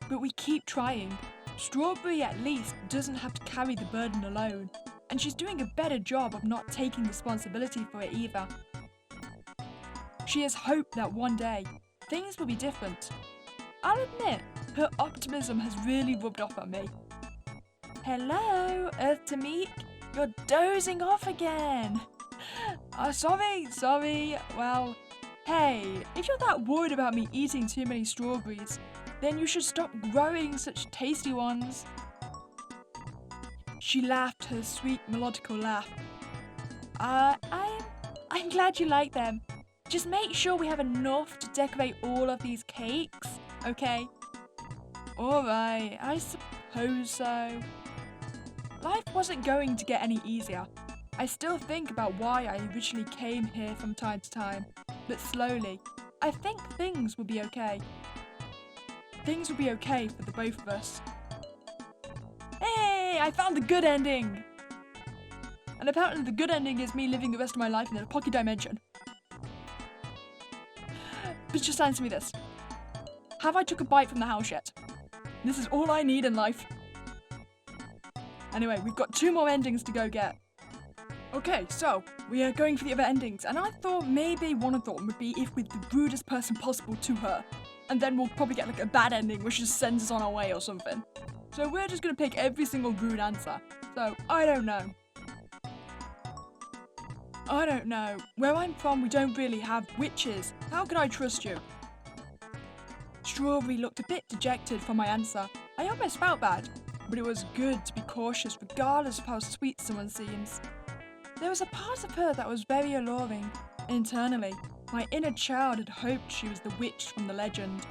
But we keep trying. Strawberry at least doesn't have to carry the burden alone, and she's doing a better job of not taking responsibility for it either. She has hope that one day, things will be different. I'll admit, her optimism has really rubbed off on me. Hello, Earth to Meek. You're dozing off again. Sorry. Well, hey, if you're that worried about me eating too many strawberries, then you should stop growing such tasty ones. She laughed her sweet melodical laugh. I'm glad you like them. Just make sure we have enough to decorate all of these cakes, okay? Alright, I suppose so. Life wasn't going to get any easier. I still think about why I originally came here from time to time, but slowly, I think things will be okay. Things will be okay for the both of us. Hey, I found the good ending! And apparently the good ending is me living the rest of my life in a pocket dimension. But just answer me this. Have I took a bite from the house yet? This is all I need in life. Anyway, we've got 2 more endings to go get. Okay, so we are going for the other endings, and I thought maybe one of them would be if we're the rudest person possible to her. And then we'll probably get like a bad ending which just sends us on our way or something. So we're just gonna pick every single rude answer. So, I don't know. Where I'm from, we don't really have witches. How can I trust you? Strawberry looked a bit dejected from my answer. I almost felt bad, but it was good to be cautious regardless of how sweet someone seems. There was a part of her that was very alluring. Internally, my inner child had hoped she was the witch from the legend.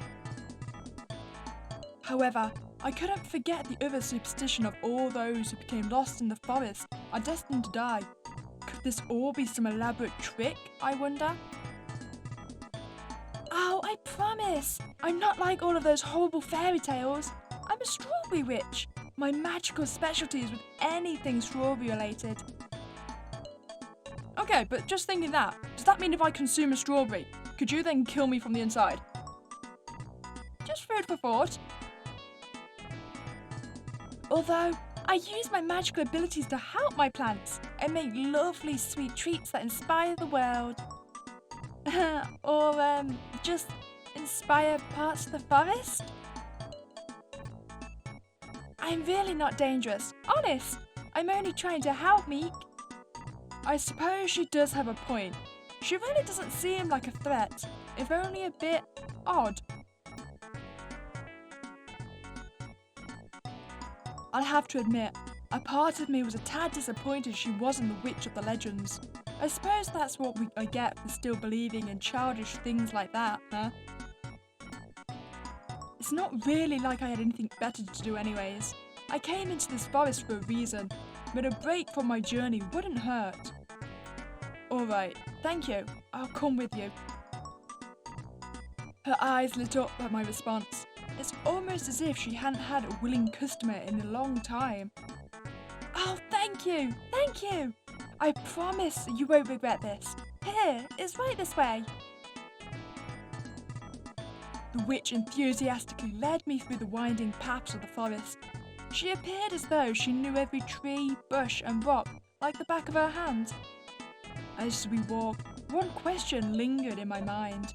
However, I couldn't forget the other superstition of all those who became lost in the forest are destined to die. Could this all be some elaborate trick, I wonder? Oh, I promise! I'm not like all of those horrible fairy tales. I'm a strawberry witch. My magical specialty is with anything strawberry related. Okay, but just thinking that, does that mean if I consume a strawberry, could you then kill me from the inside? Just food for thought. Although, I use my magical abilities to help my plants and make lovely sweet treats that inspire the world. Or, just inspire parts of the forest? I'm really not dangerous. Honest, I'm only trying to help Meek. I suppose she does have a point. She really doesn't seem like a threat, if only a bit odd. I'll have to admit, a part of me was a tad disappointed she wasn't the witch of the legends. I suppose that's what I get for still believing in childish things like that, huh? It's not really like I had anything better to do anyways. I came into this forest for a reason, but a break from my journey wouldn't hurt. Alright, thank you. I'll come with you. Her eyes lit up at my response. It's almost as if she hadn't had a willing customer in a long time. Oh, thank you! Thank you! I promise you won't regret this. Here, it's right this way. The witch enthusiastically led me through the winding paths of the forest. She appeared as though she knew every tree, bush and rock like the back of her hand. As we walked, one question lingered in my mind.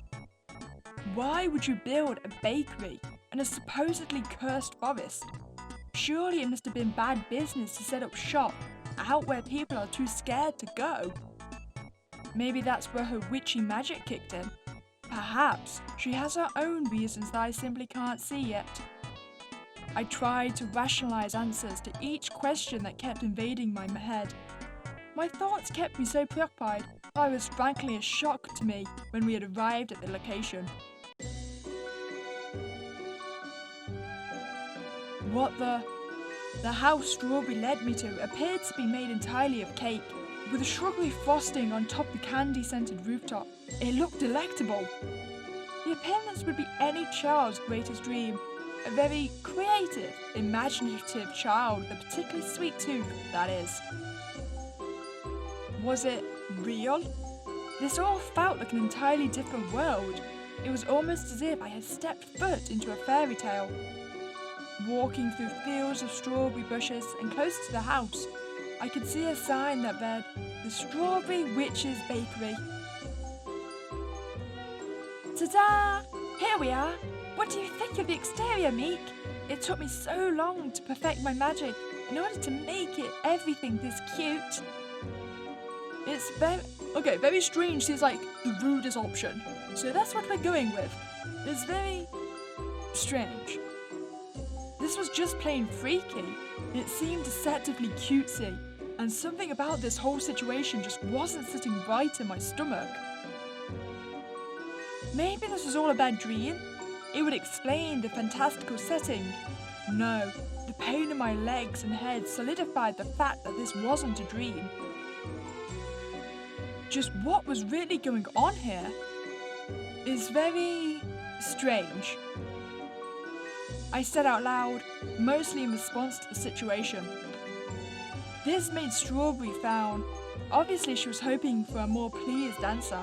Why would you build a bakery in a supposedly cursed forest? Surely it must have been bad business to set up shop out where people are too scared to go. Maybe that's where her witchy magic kicked in. Perhaps she has her own reasons that I simply can't see yet. I tried to rationalize answers to each question that kept invading my head. My thoughts kept me so preoccupied that it was frankly a shock to me when we had arrived at the location. What the house Strawberry led me to appeared to be made entirely of cake, with a sugary frosting on top of the candy-scented rooftop. It looked delectable. The appearance would be any child's greatest dream. A very creative, imaginative child with a particularly sweet tooth, that is. Was it real? This all felt like an entirely different world. It was almost as if I had stepped foot into a fairy tale. Walking through fields of strawberry bushes and close to the house, I could see a sign that read, "The Strawberry Witch's Bakery." Ta-da! Here we are! What do you think of the exterior, Meek? It took me so long to perfect my magic in order to make it everything this cute. It's very strange seems like the rudest option. So that's what we're going with. It's very strange. This was just plain freaky. It seemed deceptively cutesy, and something about this whole situation just wasn't sitting right in my stomach. Maybe this was all a bad dream? It would explain the fantastical setting. No, the pain in my legs and head solidified the fact that this wasn't a dream. Just what was really going on here is very strange. I said out loud, mostly in response to the situation. This made Strawberry frown. Obviously she was hoping for a more pleased answer.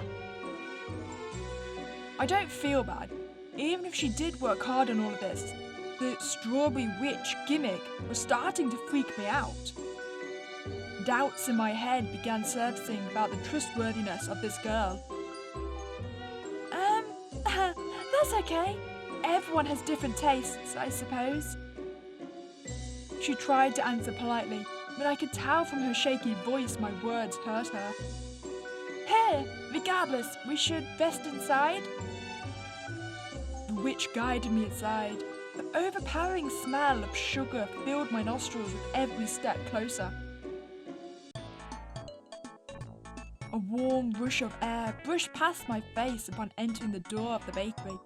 I don't feel bad. Even if she did work hard on all of this, the Strawberry Witch gimmick was starting to freak me out. Doubts in my head began surfacing about the trustworthiness of this girl. That's okay. Everyone has different tastes, I suppose. She tried to answer politely, but I could tell from her shaky voice my words hurt her. Hey, regardless, we should rest inside. The witch guided me inside. The overpowering smell of sugar filled my nostrils with every step closer. A warm rush of air brushed past my face upon entering the door of the bakery.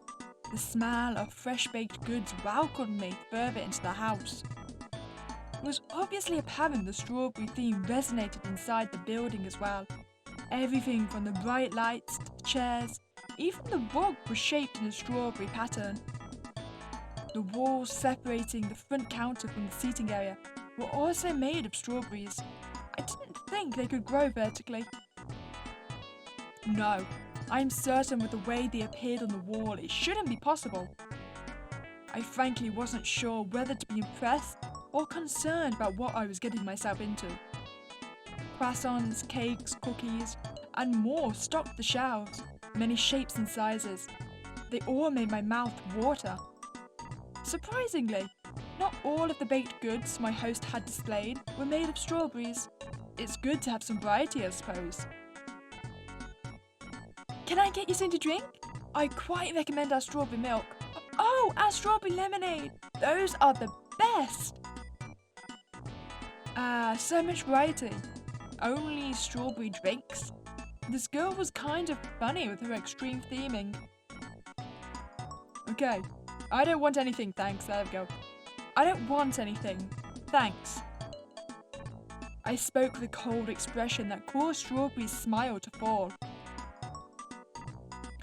The smell of fresh-baked goods welcomed me further into the house. It was obviously apparent the strawberry theme resonated inside the building as well. Everything from the bright lights to the chairs, even the rug was shaped in a strawberry pattern. The walls separating the front counter from the seating area were also made of strawberries. I didn't think they could grow vertically. No, I'm certain with the way they appeared on the wall, it shouldn't be possible. I frankly wasn't sure whether to be impressed or concerned about what I was getting myself into. Croissants, cakes, cookies, and more stocked the shelves, many shapes and sizes. They all made my mouth water. Surprisingly, not all of the baked goods my host had displayed were made of strawberries. It's good to have some variety, I suppose. Can I get you something to drink? I quite recommend our strawberry milk. Oh, our strawberry lemonade. Those are the best. So much variety. Only strawberry drinks? This girl was kind of funny with her extreme theming. Okay, I don't want anything, thanks. There we go. I don't want anything, thanks. I spoke with a cold expression that caused Strawberry's smile to fall.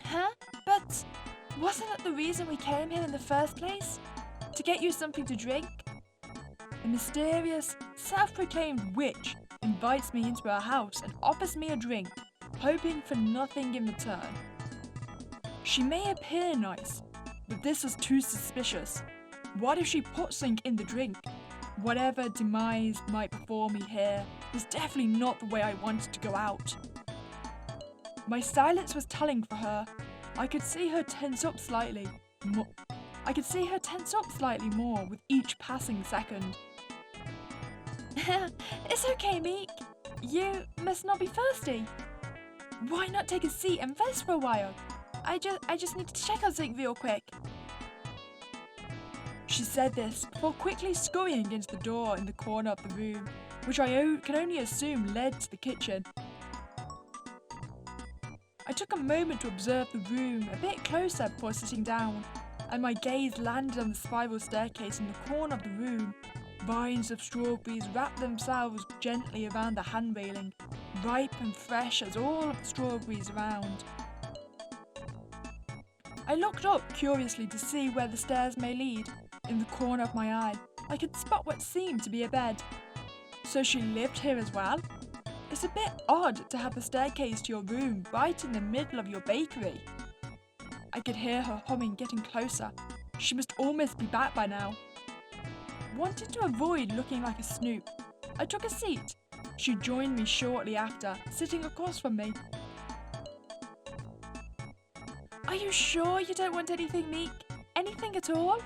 Huh? But wasn't that the reason we came here in the first place? To get you something to drink? A mysterious, self-proclaimed witch invites me into her house and offers me a drink, hoping for nothing in return. She may appear nice, but this was too suspicious. What if she put something in the drink? Whatever demise might befall me here was definitely not the way I wanted to go out. My silence was telling for her. I could see her tense up slightly more with each passing second. It's okay, Meek. You must not be thirsty. Why not take a seat and rest for a while? I just need to check on something real quick. She said this before quickly scurrying into the door in the corner of the room, which I can only assume led to the kitchen. I took a moment to observe the room a bit closer before sitting down, and my gaze landed on the spiral staircase in the corner of the room. Vines of strawberries wrapped themselves gently around the hand railing, ripe and fresh as all of the strawberries around. I looked up curiously to see where the stairs may lead. In the corner of my eye, I could spot what seemed to be a bed. So she lived here as well? It's a bit odd to have the staircase to your room right in the middle of your bakery. I could hear her humming getting closer. She must almost be back by now. Wanted to avoid looking like a snoop, I took a seat. She joined me shortly after, sitting across from me. Are you sure you don't want anything, Meek? Anything at all?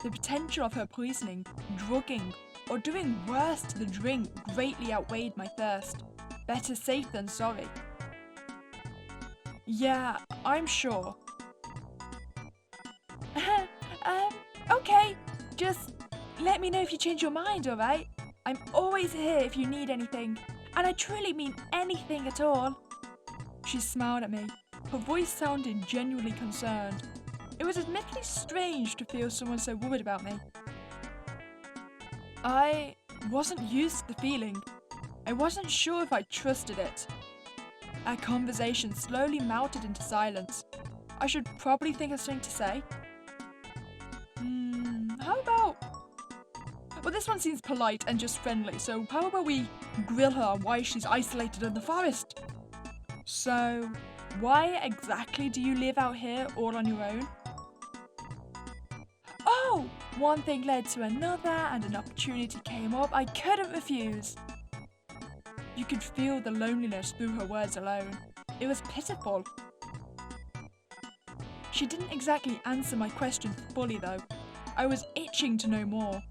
The potential of her poisoning, drugging, or doing worse to the drink greatly outweighed my thirst. Better safe than sorry. Yeah, I'm sure. Okay, just let me know if you change your mind, alright? I'm always here if you need anything, and I truly mean anything at all. She smiled at me. Her voice sounded genuinely concerned. It was admittedly strange to feel someone so worried about me. I wasn't used to the feeling. I wasn't sure if I trusted it. Our conversation slowly melted into silence. I should probably think of something to say. How about... Well, this one seems polite and just friendly, so how about we grill her on why she's isolated in the forest? So, why exactly do you live out here all on your own? Oh, one thing led to another and an opportunity came up I couldn't refuse. You could feel the loneliness through her words alone. It was pitiful. She didn't exactly answer my question fully though. I was itching to know more.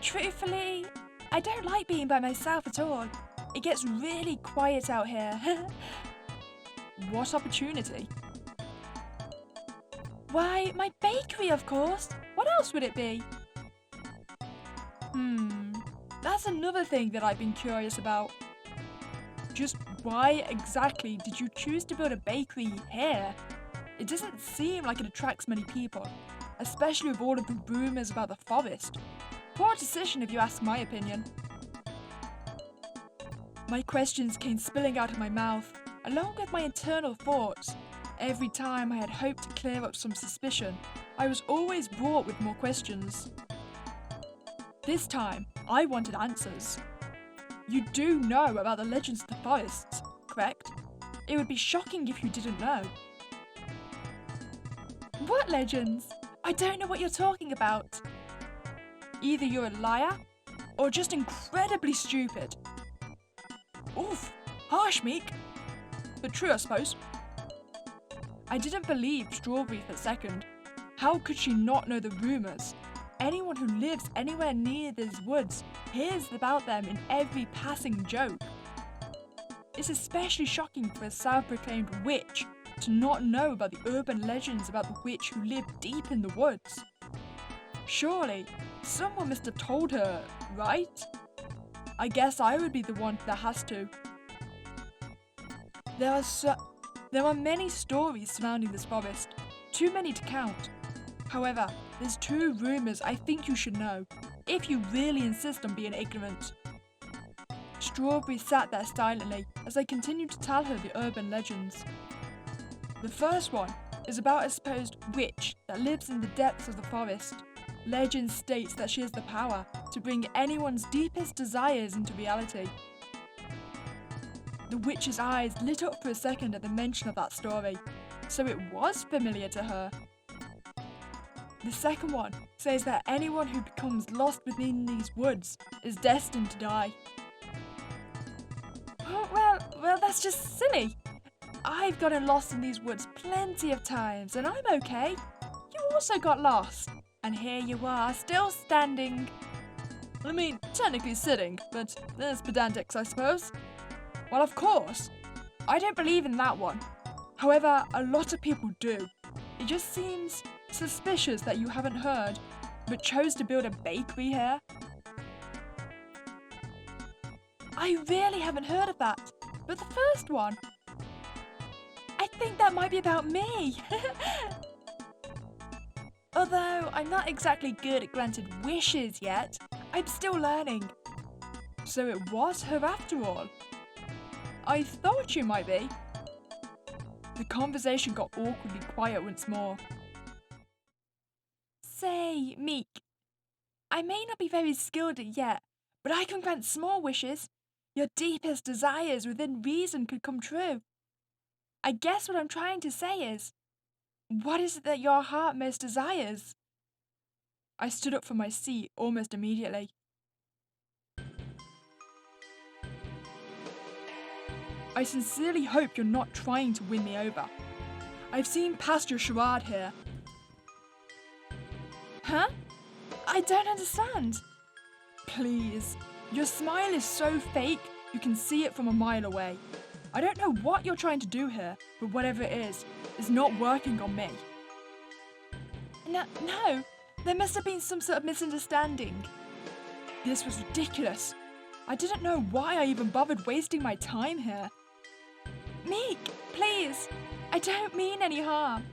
Truthfully, I don't like being by myself at all. It gets really quiet out here. What opportunity? Why, my bakery, of course. What else would it be? That's another thing that I've been curious about. Just why exactly did you choose to build a bakery here? It doesn't seem like it attracts many people, especially with all of the rumours about the forest. Poor decision if you ask my opinion. My questions came spilling out of my mouth, along with my internal thoughts. Every time I had hoped to clear up some suspicion, I was always brought with more questions. This time, I wanted answers. You do know about the legends of the forests, correct? It would be shocking if you didn't know. What legends? I don't know what you're talking about. Either you're a liar, or just incredibly stupid. Oof, harsh, Meek. But true, I suppose. I didn't believe Strawberry for a second. How could she not know the rumours? Anyone who lives anywhere near these woods hears about them in every passing joke. It's especially shocking for a self-proclaimed witch to not know about the urban legends about the witch who lived deep in the woods. Surely, someone must have told her, right? I guess I would be the one that has to. There are many stories surrounding this forest, too many to count. However, there's 2 rumours I think you should know, if you really insist on being ignorant. Strawberry sat there silently as I continued to tell her the urban legends. The first one is about a supposed witch that lives in the depths of the forest. Legend states that she has the power to bring anyone's deepest desires into reality. The witch's eyes lit up for a second at the mention of that story, so it was familiar to her. The second one says that anyone who becomes lost within these woods is destined to die. Oh, well, that's just silly. I've gotten lost in these woods plenty of times, and I'm okay. You also got lost, and here you are, still standing. I mean, technically sitting, but there's pedantics, I suppose. Well, of course. I don't believe in that one. However, a lot of people do. It just seems suspicious that you haven't heard, but chose to build a bakery here. I really haven't heard of that, but the first one, I think that might be about me. Although I'm not exactly good at granted wishes yet, I'm still learning. So it was her after all. I thought you might be. The conversation got awkwardly quiet once more. Say, Meek, I may not be very skilled at it yet, but I can grant small wishes. Your deepest desires within reason could come true. I guess what I'm trying to say is, what is it that your heart most desires? I stood up from my seat almost immediately. I sincerely hope you're not trying to win me over. I've seen past your charade here. Huh? I don't understand. Please. Your smile is so fake, you can see it from a mile away. I don't know what you're trying to do here, but whatever it is not working on me. No, there must have been some sort of misunderstanding. This was ridiculous. I didn't know why I even bothered wasting my time here. Meek, please, I don't mean any harm.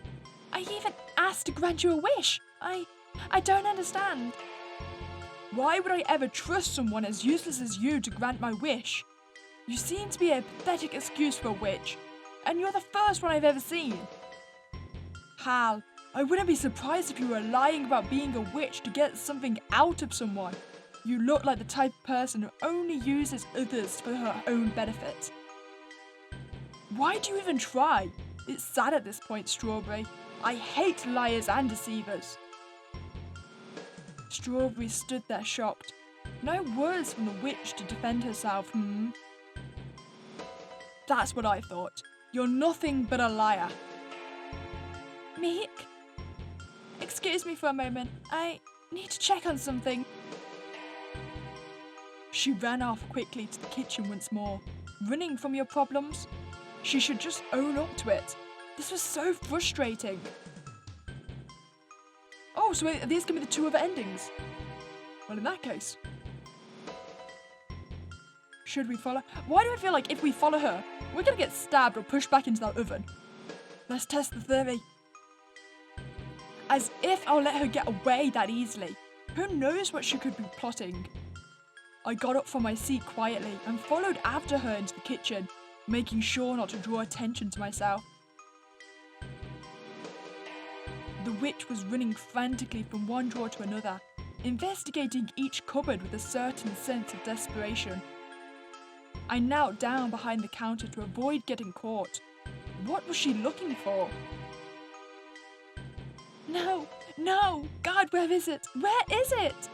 I even asked to grant you a wish. I don't understand. Why would I ever trust someone as useless as you to grant my wish? You seem to be a pathetic excuse for a witch, and you're the first one I've ever seen. Hal, I wouldn't be surprised if you were lying about being a witch to get something out of someone. You look like the type of person who only uses others for her own benefit. Why do you even try? It's sad at this point, Strawberry. I hate liars and deceivers. Strawberry stood there shocked. No words from the witch to defend herself, That's what I thought. You're nothing but a liar. Meek? Excuse me for a moment. I need to check on something. She ran off quickly to the kitchen once more. Running from your problems? She should just own up to it. This was so frustrating. Oh, so are these going to be the 2 other endings? Well, in that case, should we follow? Why do I feel like if we follow her, we're going to get stabbed or pushed back into that oven? Let's test the theory. As if I'll let her get away that easily. Who knows what she could be plotting? I got up from my seat quietly and followed after her into the kitchen, making sure not to draw attention to myself. The witch was running frantically from one drawer to another, investigating each cupboard with a certain sense of desperation. I knelt down behind the counter to avoid getting caught. What was she looking for? No, God, where is it? Where is it?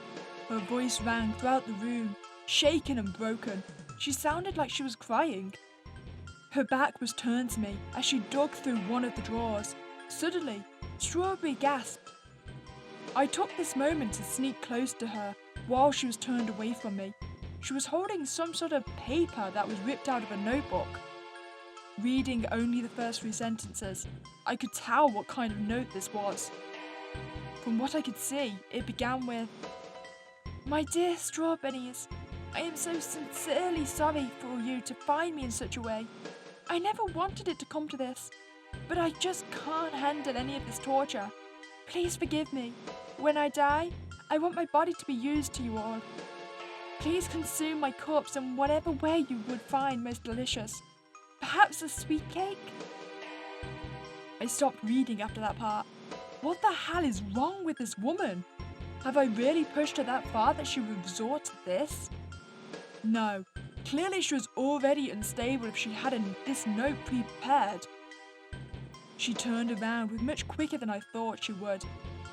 Her voice rang throughout the room, shaken and broken. She sounded like she was crying. Her back was turned to me as she dug through one of the drawers. Suddenly, Strawberry gasped. I took this moment to sneak close to her while she was turned away from me. She was holding some sort of paper that was ripped out of a notebook. Reading only the first 3 sentences, I could tell what kind of note this was. From what I could see, it began with, "My dear Strawberries, I am so sincerely sorry for you to find me in such a way. I never wanted it to come to this, but I just can't handle any of this torture. Please forgive me. When I die, I want my body to be used to you all. Please consume my corpse in whatever way you would find most delicious. Perhaps a sweet cake? I stopped reading after that part. What the hell is wrong with this woman? Have I really pushed her that far that she would resort to this? No, clearly she was already unstable if she hadn't this note pre-prepared. She turned around with much quicker than I thought she would.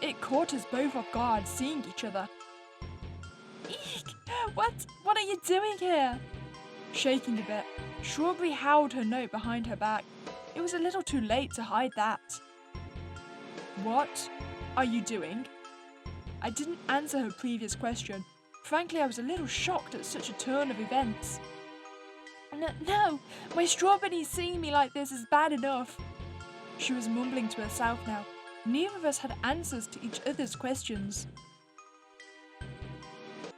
It caught us both off guard seeing each other. Eek! What are you doing here? Shaking a bit, Strawberry held her note behind her back. It was a little too late to hide that. What are you doing? I didn't answer her previous question. Frankly, I was a little shocked at such a turn of events. No, my Strawberry seeing me like this is bad enough. She was mumbling to herself now. Neither of us had answers to each other's questions.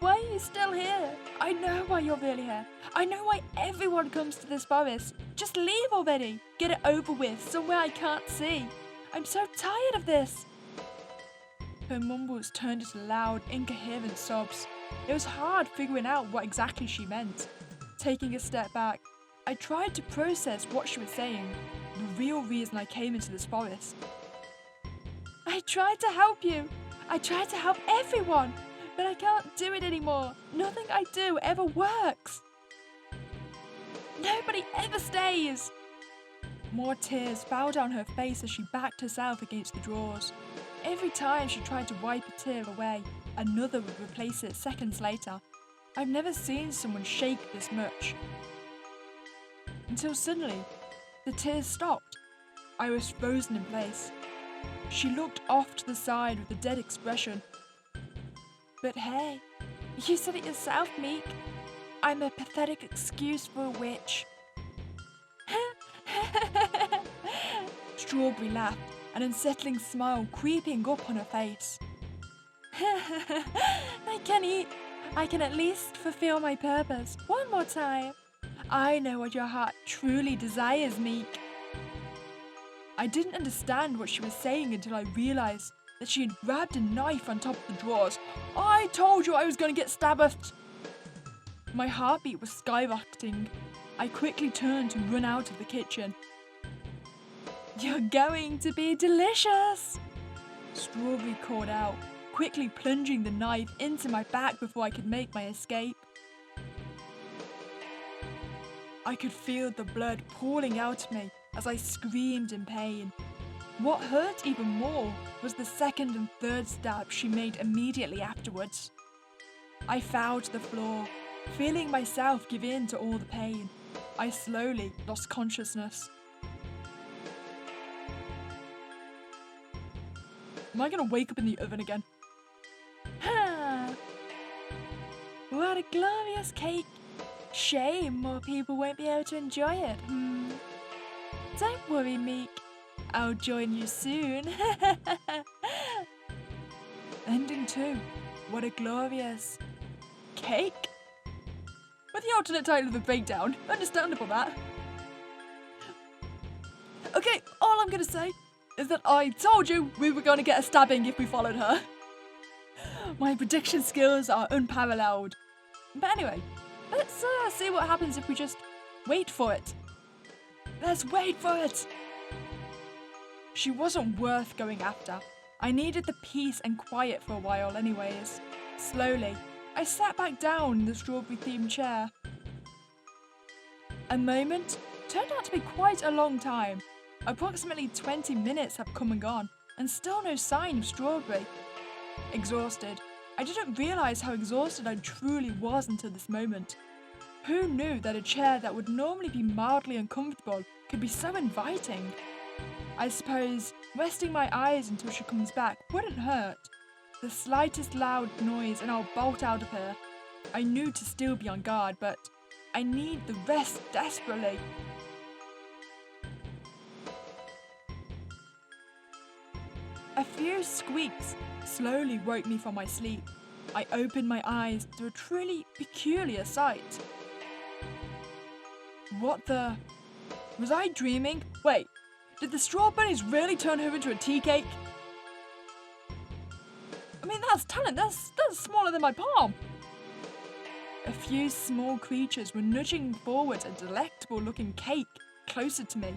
Why are you still here? I know why you're really here. I know why everyone comes to this forest. Just leave already. Get it over with, somewhere I can't see. I'm so tired of this. Her mumbles turned into loud, incoherent sobs. It was hard figuring out what exactly she meant. Taking a step back, I tried to process what she was saying, the real reason I came into this forest. I tried to help you. I tried to help everyone, but I can't do it anymore. Nothing I do ever works. Nobody ever stays. More tears fell down her face as she backed herself against the drawers. Every time she tried to wipe a tear away, another would replace it seconds later. I've never seen someone shake this much. Until suddenly, the tears stopped. I was frozen in place. She looked off to the side with a dead expression. But hey, you said it yourself, Meek. I'm a pathetic excuse for a witch. Strawberry laughed, an unsettling smile creeping up on her face. I can at least fulfill my purpose one more time. I know what your heart truly desires, Meek. I didn't understand what she was saying until I realized that she had grabbed a knife on top of the drawers. I told you I was going to get stabbed. My heartbeat was skyrocketing. I quickly turned to run out of the kitchen. You're going to be delicious, Strawberry called out, quickly plunging the knife into my back before I could make my escape. I could feel the blood pouring out of me as I screamed in pain. What hurt even more was the second and third stab she made immediately afterwards. I fell to the floor, feeling myself give in to all the pain. I slowly lost consciousness. Am I gonna wake up in the oven again? Ha! What a glorious cake! Shame more people won't be able to enjoy it. Don't worry, Meek. I'll join you soon. Ending 2. What a glorious cake. With the alternate title of the breakdown. Understandable, that. Okay, all I'm gonna say is that I told you we were gonna get a stabbing if we followed her. My prediction skills are unparalleled. But anyway, let's see what happens if we just wait for it. Let's wait for it. She wasn't worth going after. I needed the peace and quiet for a while anyways. Slowly, I sat back down in the strawberry-themed chair. A moment turned out to be quite a long time. Approximately 20 minutes have come and gone, and still no sign of Strawberry. Exhausted. I didn't realise how exhausted I truly was until this moment. Who knew that a chair that would normally be mildly uncomfortable could be so inviting? I suppose resting my eyes until she comes back wouldn't hurt. The slightest loud noise and I'll bolt out of here. I knew to still be on guard, but I need the rest desperately. A few squeaks slowly woke me from my sleep. I opened my eyes to a truly peculiar sight. What the... Was I dreaming? Wait, did the straw bunnies really turn her into a tea cake? I mean, that's talent. That's smaller than my palm. A few small creatures were nudging forward a delectable-looking cake closer to me.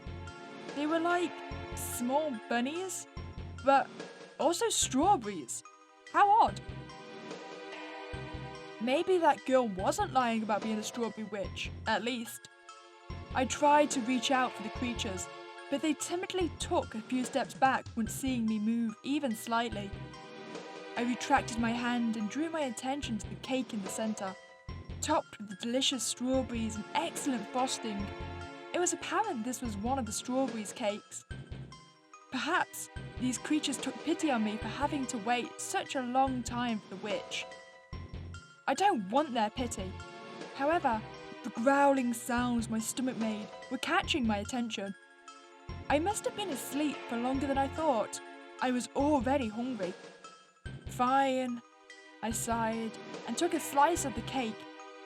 They were like small bunnies, but also strawberries. How odd. Maybe that girl wasn't lying about being a strawberry witch, at least. I tried to reach out for the creatures, but they timidly took a few steps back once seeing me move even slightly. I retracted my hand and drew my attention to the cake in the center, topped with the delicious strawberries and excellent frosting. It was apparent this was one of the strawberries cakes. Perhaps these creatures took pity on me for having to wait such a long time for the witch. I don't want their pity. However, the growling sounds my stomach made were catching my attention. I must have been asleep for longer than I thought. I was already hungry. Fine, I sighed and took a slice of the cake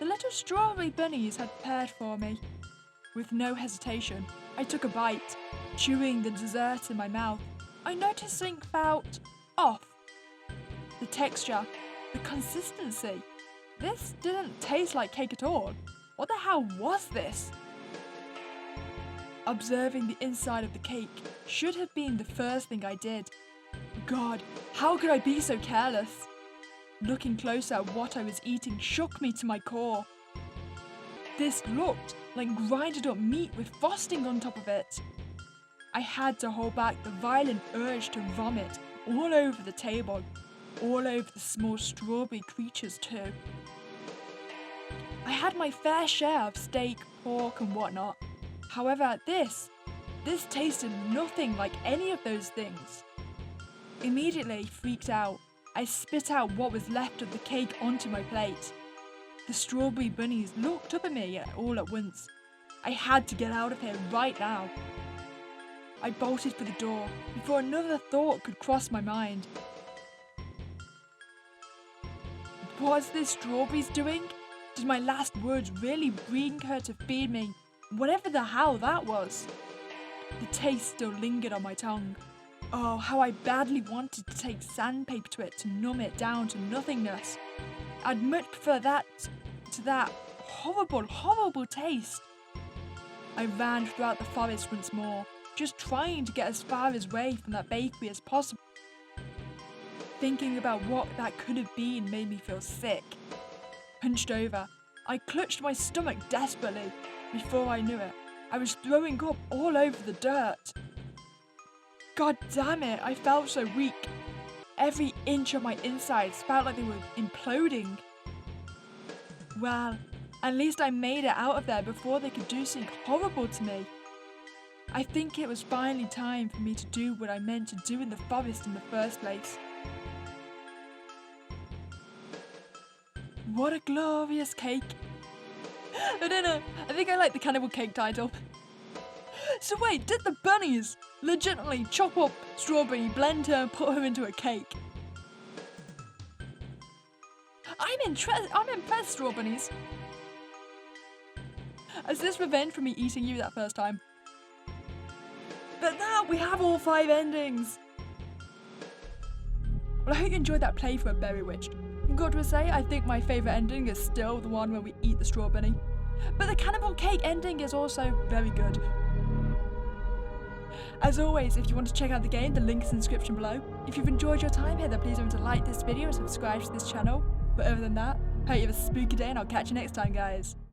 the little strawberry bunnies had prepared for me. With no hesitation, I took a bite, chewing the dessert in my mouth. I noticed something felt off. The texture, the consistency. This didn't taste like cake at all. What the hell was this? Observing the inside of the cake should have been the first thing I did. God, how could I be so careless? Looking closer at what I was eating shook me to my core. This looked like grinded up meat with frosting on top of it. I had to hold back the violent urge to vomit all over the table, all over the small strawberry creatures too. I had my fair share of steak, pork and whatnot. However, this tasted nothing like any of those things. Immediately freaked out, I spit out what was left of the cake onto my plate. The strawberry bunnies looked up at me all at once. I had to get out of here right now. I bolted for the door before another thought could cross my mind. Was this strawberries doing? Did my last words really bring her to feed me? Whatever the hell that was. The taste still lingered on my tongue. Oh, how I badly wanted to take sandpaper to it to numb it down to nothingness. I'd much prefer that to that horrible, horrible taste. I ran throughout the forest once more, just trying to get as far away from that bakery as possible. Thinking about what that could have been made me feel sick. Hunched over, I clutched my stomach desperately. Before I knew it, I was throwing up all over the dirt. God damn it, I felt so weak. Every inch of my insides felt like they were imploding. Well, at least I made it out of there before they could do something horrible to me. I think it was finally time for me to do what I meant to do in the forest in the first place. What a glorious cake. I don't know, I think I like the Cannibal cake title. So wait, did the bunnies legitimately chop up strawberry, blend her and put her into a cake? I'm impressed, straw bunnies. Is this revenge for me eating you that first time? But now we have all 5 endings. Well, I hope you enjoyed that playthrough of Berrywitched. Got to say, I think my favourite ending is still the one where we eat the straw bunny. But the Cannibal cake ending is also very good. As always, if you want to check out the game, the link is in the description below. If you've enjoyed your time here, then please remember to like this video and subscribe to this channel. But other than that, hope you have a spooky day and I'll catch you next time, guys.